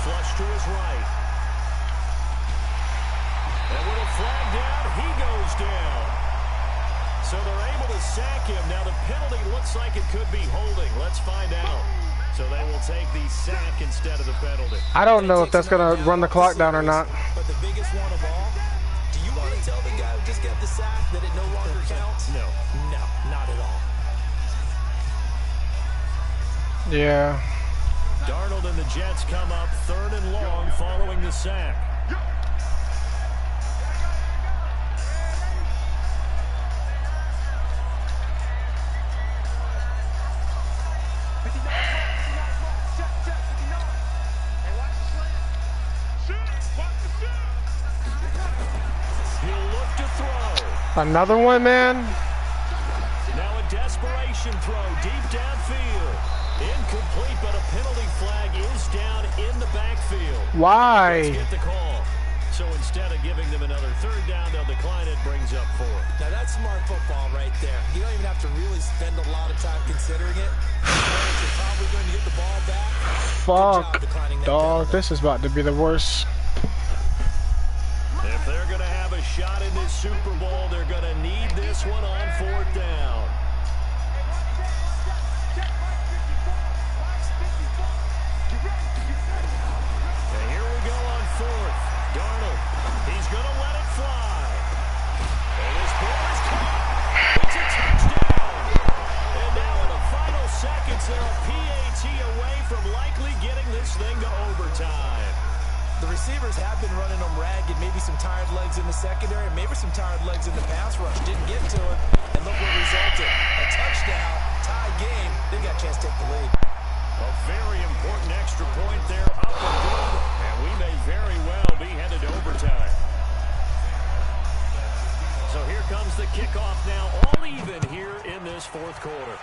Speaker 2: Flush to his right. And with a flag down, he goes down. So they're able to sack him. Now the penalty looks like it could be holding. Let's find out. So they will take the sack instead of the penalty.
Speaker 1: I don't know if that's going to run the clock down or not.
Speaker 3: But the biggest one of all, do you want to tell the guy who just got the sack that it no longer counts?
Speaker 2: No.
Speaker 3: No, not at all.
Speaker 1: Yeah.
Speaker 2: Darnold and the Jets come up 3rd and long following the sack. He'll look to throw.
Speaker 1: Another one, man.
Speaker 2: Now a desperation throw deep downfield. Incomplete, but a penalty flag is down in the backfield.
Speaker 1: Why?
Speaker 2: Let's get the call. So instead of giving them another 3rd down, they'll decline it, brings up 4.
Speaker 3: Now that's smart football right there. You don't even have to really spend a lot of time considering it. You're probably going to get the ball back.
Speaker 1: Fuck, dog. This is about to be the worst.
Speaker 2: If they're going to have a shot in this Super Bowl, they're going to need this one on 4th down. And here we go on 4th. Darnold, he's going to let it fly. And this ball is caught. It's a touchdown. And now in the final seconds, they're a PAT away from likely getting this thing to overtime.
Speaker 3: The receivers have been running them ragged, maybe some tired legs in the secondary, maybe some tired legs in the pass rush. Didn't get to it, and look what resulted. A touchdown, tie game. They got a chance to take the lead.
Speaker 2: A very important extra point there, up and good, and we may very well be headed to overtime. So here comes the kickoff now, all even here in this 4th quarter.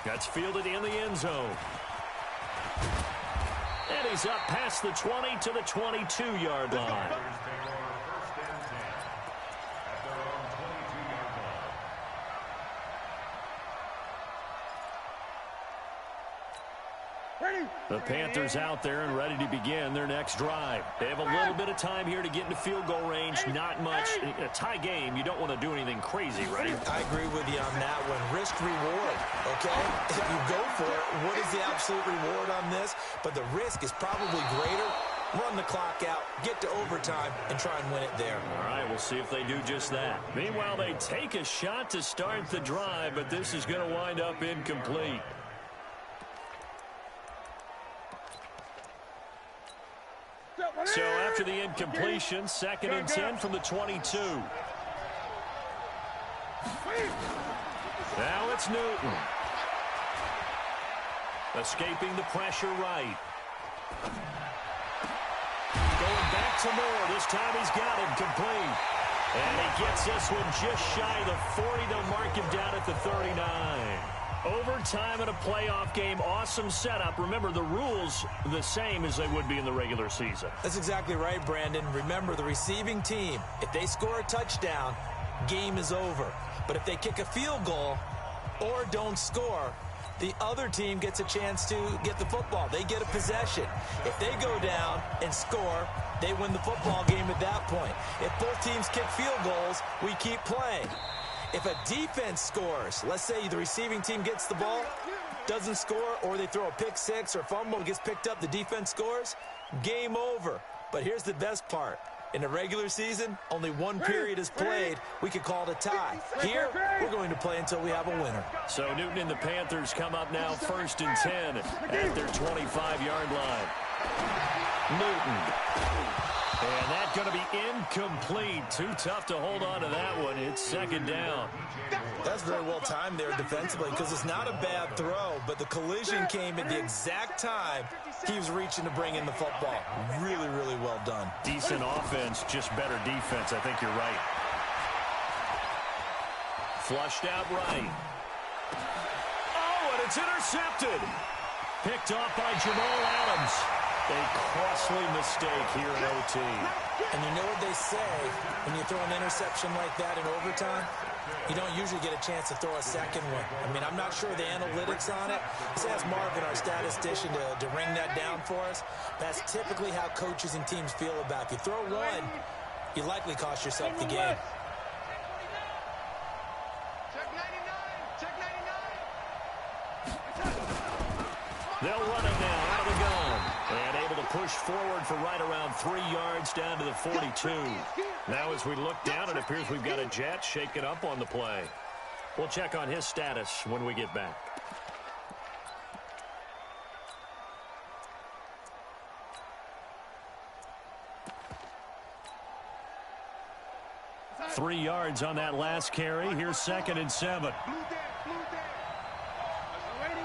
Speaker 2: That's fielded in the end zone. And he's up past the 20 to the 22-yard line. The Panthers out there and ready to begin their next drive. They have a little bit of time here to get into field goal range. Not much. A tie game, you don't want to do anything crazy, right?
Speaker 3: I agree with you on that one. Risk reward, okay? If you go for it, what is the absolute reward on this? But the risk is probably greater. Run the clock out, get to overtime, and try and win it there.
Speaker 2: All right, we'll see if they do just that. Meanwhile, they take a shot to start the drive, but this is going to wind up incomplete. So after the incompletion, 2nd and 10 from the 22. Now it's Newton. Escaping the pressure right. Going back to Moore. This time he's got him complete. And he gets this one just shy of the 40. They'll mark him down at the 39. Overtime in a playoff game, awesome setup. Remember, the rules the same as they would be in the regular season.
Speaker 3: That's exactly right, Brandon. Remember, the receiving team, if they score a touchdown, game is over. But if they kick a field goal or don't score, the other team gets a chance to get the football. They get a possession. If they go down and score, they win the football game at that point. If both teams kick field goals, we keep playing. If a defense scores, let's say the receiving team gets the ball, doesn't score, or they throw a pick six or fumble, gets picked up, the defense scores, game over. But here's the best part. In the regular season, only one period is played. We could call it a tie. Here, we're going to play until we have a winner.
Speaker 2: So Newton and the Panthers come up now 1st and 10 at their 25-yard line. Newton. And that's going to be incomplete. Too tough to hold on to that one. It's 2nd down.
Speaker 3: That's very well timed there defensively because it's not a bad throw, but the collision came at the exact time he was reaching to bring in the football. Really, really well done.
Speaker 2: Decent offense, just better defense. I think you're right. Flushed out right. Oh, and it's intercepted. Picked off by Jamal Adams. A costly mistake here in OT.
Speaker 3: And you know what they say, when you throw an interception like that in overtime, you don't usually get a chance to throw a second one. I mean, I'm not sure the analytics on it. Let's ask Marvin, our statistician, to ring that down for us. That's typically how coaches and teams feel about it. If you throw one, you likely cost yourself the game.
Speaker 2: They'll run it now out of the gun. And able to push forward for right around 3 yards down to the 42. Now as we look down, it appears we've got a Jet shaking up on the play. We'll check on his status when we get back. Three yards on that last carry. Here's 2nd and 7.
Speaker 4: Blue dead, blue dead. Ready?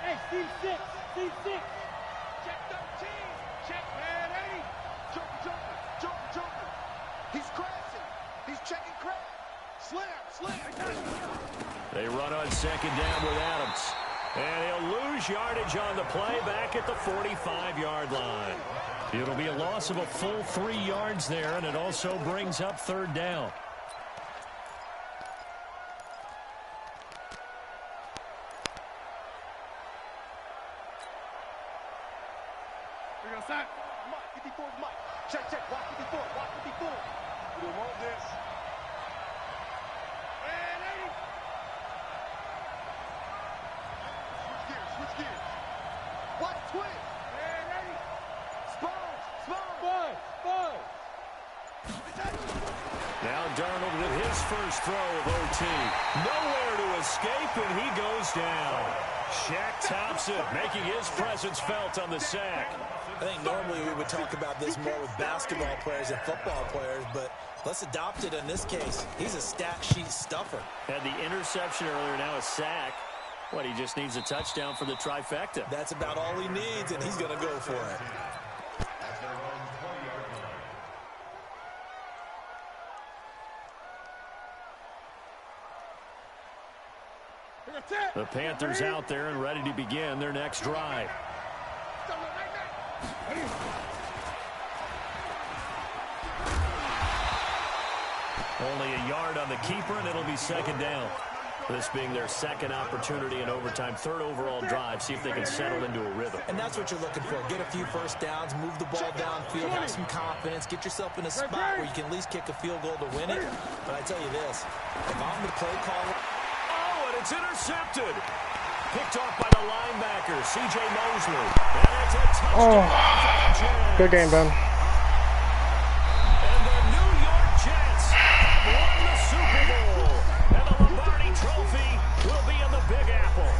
Speaker 4: Hey, Steve 6, Steve 6. Check 13. Check, man, 8. Joker. He's crashing. He's checking crash. Slam.
Speaker 2: They run on 2nd down with Adams. And he'll lose yardage on the play back at the 45-yard line. It'll be a loss of a full 3 yards there, and it also brings up 3rd down.
Speaker 4: We're going to sign. Mike, 54 is Mike. Check. Watch 54. We don't want this. And 80. Switch gears. Watch twist. And 80. Spurs.
Speaker 2: Now Darnold with his first throw of OT. Nowhere to escape, and he goes down. Shaq tops it, making his presence felt on the sack.
Speaker 3: I think normally we would talk about this more with basketball players and football players, but let's adopt it in this case. He's a stat sheet stuffer.
Speaker 2: Had the interception earlier, now a sack. He just needs a touchdown for the trifecta.
Speaker 3: That's about all he needs, and he's going to go for it.
Speaker 2: The Panthers out there and ready to begin their next drive. Only a yard on the keeper, and it'll be 2nd down. This being their 2nd opportunity in overtime, 3rd overall drive. See if they can settle into a rhythm.
Speaker 3: And that's what you're looking for. Get a few first downs, move the ball downfield, have some confidence, get yourself in a spot where you can at least kick a field goal to win it. But I tell you this, if I'm the play caller...
Speaker 2: Oh, and it's intercepted. Picked off by the linebacker, C.J. Mosley. And it's a touchdown.
Speaker 1: Good game, Ben.
Speaker 2: And the New York Jets have won the Super Bowl. And the Lombardi Trophy will be in the Big Apple.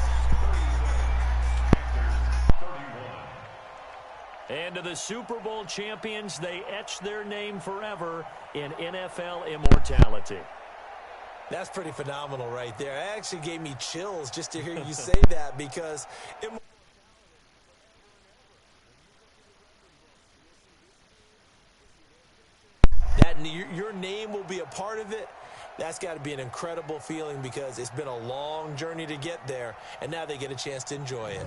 Speaker 2: And to the Super Bowl champions, they etch their name forever in NFL immortality.
Speaker 3: That's pretty phenomenal right there. It actually gave me chills just to hear you say that, because your name will be a part of it. That's got to be an incredible feeling, because it's been a long journey to get there, and now they get a chance to enjoy it.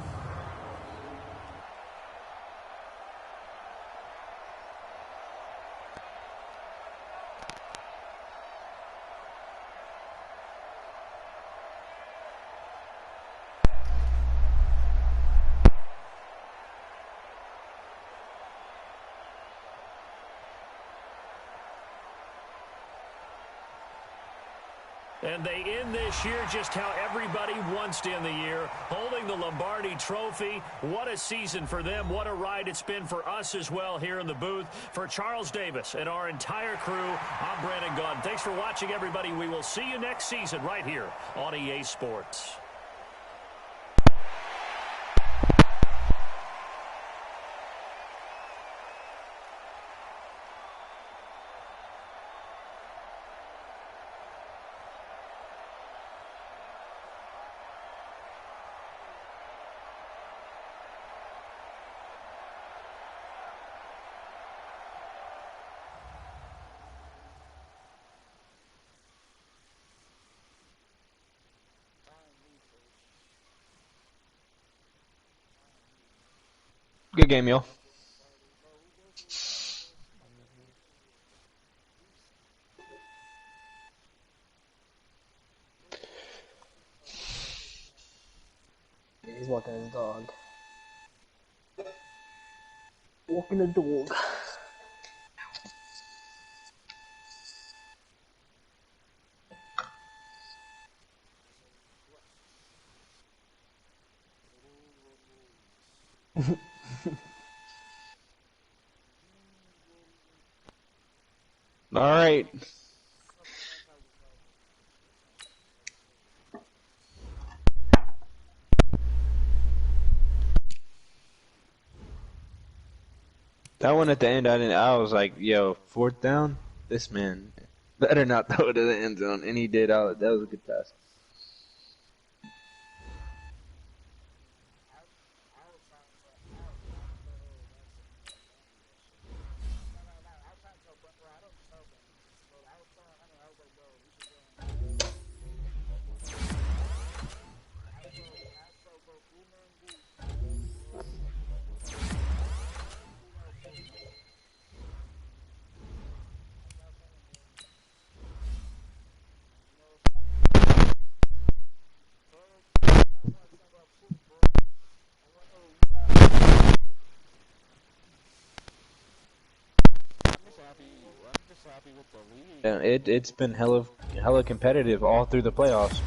Speaker 2: And they end this year just how everybody wants to end the year, holding the Lombardi Trophy. What a season for them. What a ride it's been for us as well here in the booth. For Charles Davis and our entire crew, I'm Brandon Gaudin. Thanks for watching, everybody. We will see you next season right here on EA Sports.
Speaker 5: Good game, y'all.
Speaker 6: He's walking his dog. Walking the dog.
Speaker 5: All right. That one at the end, I was like, yo, fourth down? This man better not throw it to the end zone. And he did. That was a good pass. Yeah, it's been hella competitive all through the playoffs.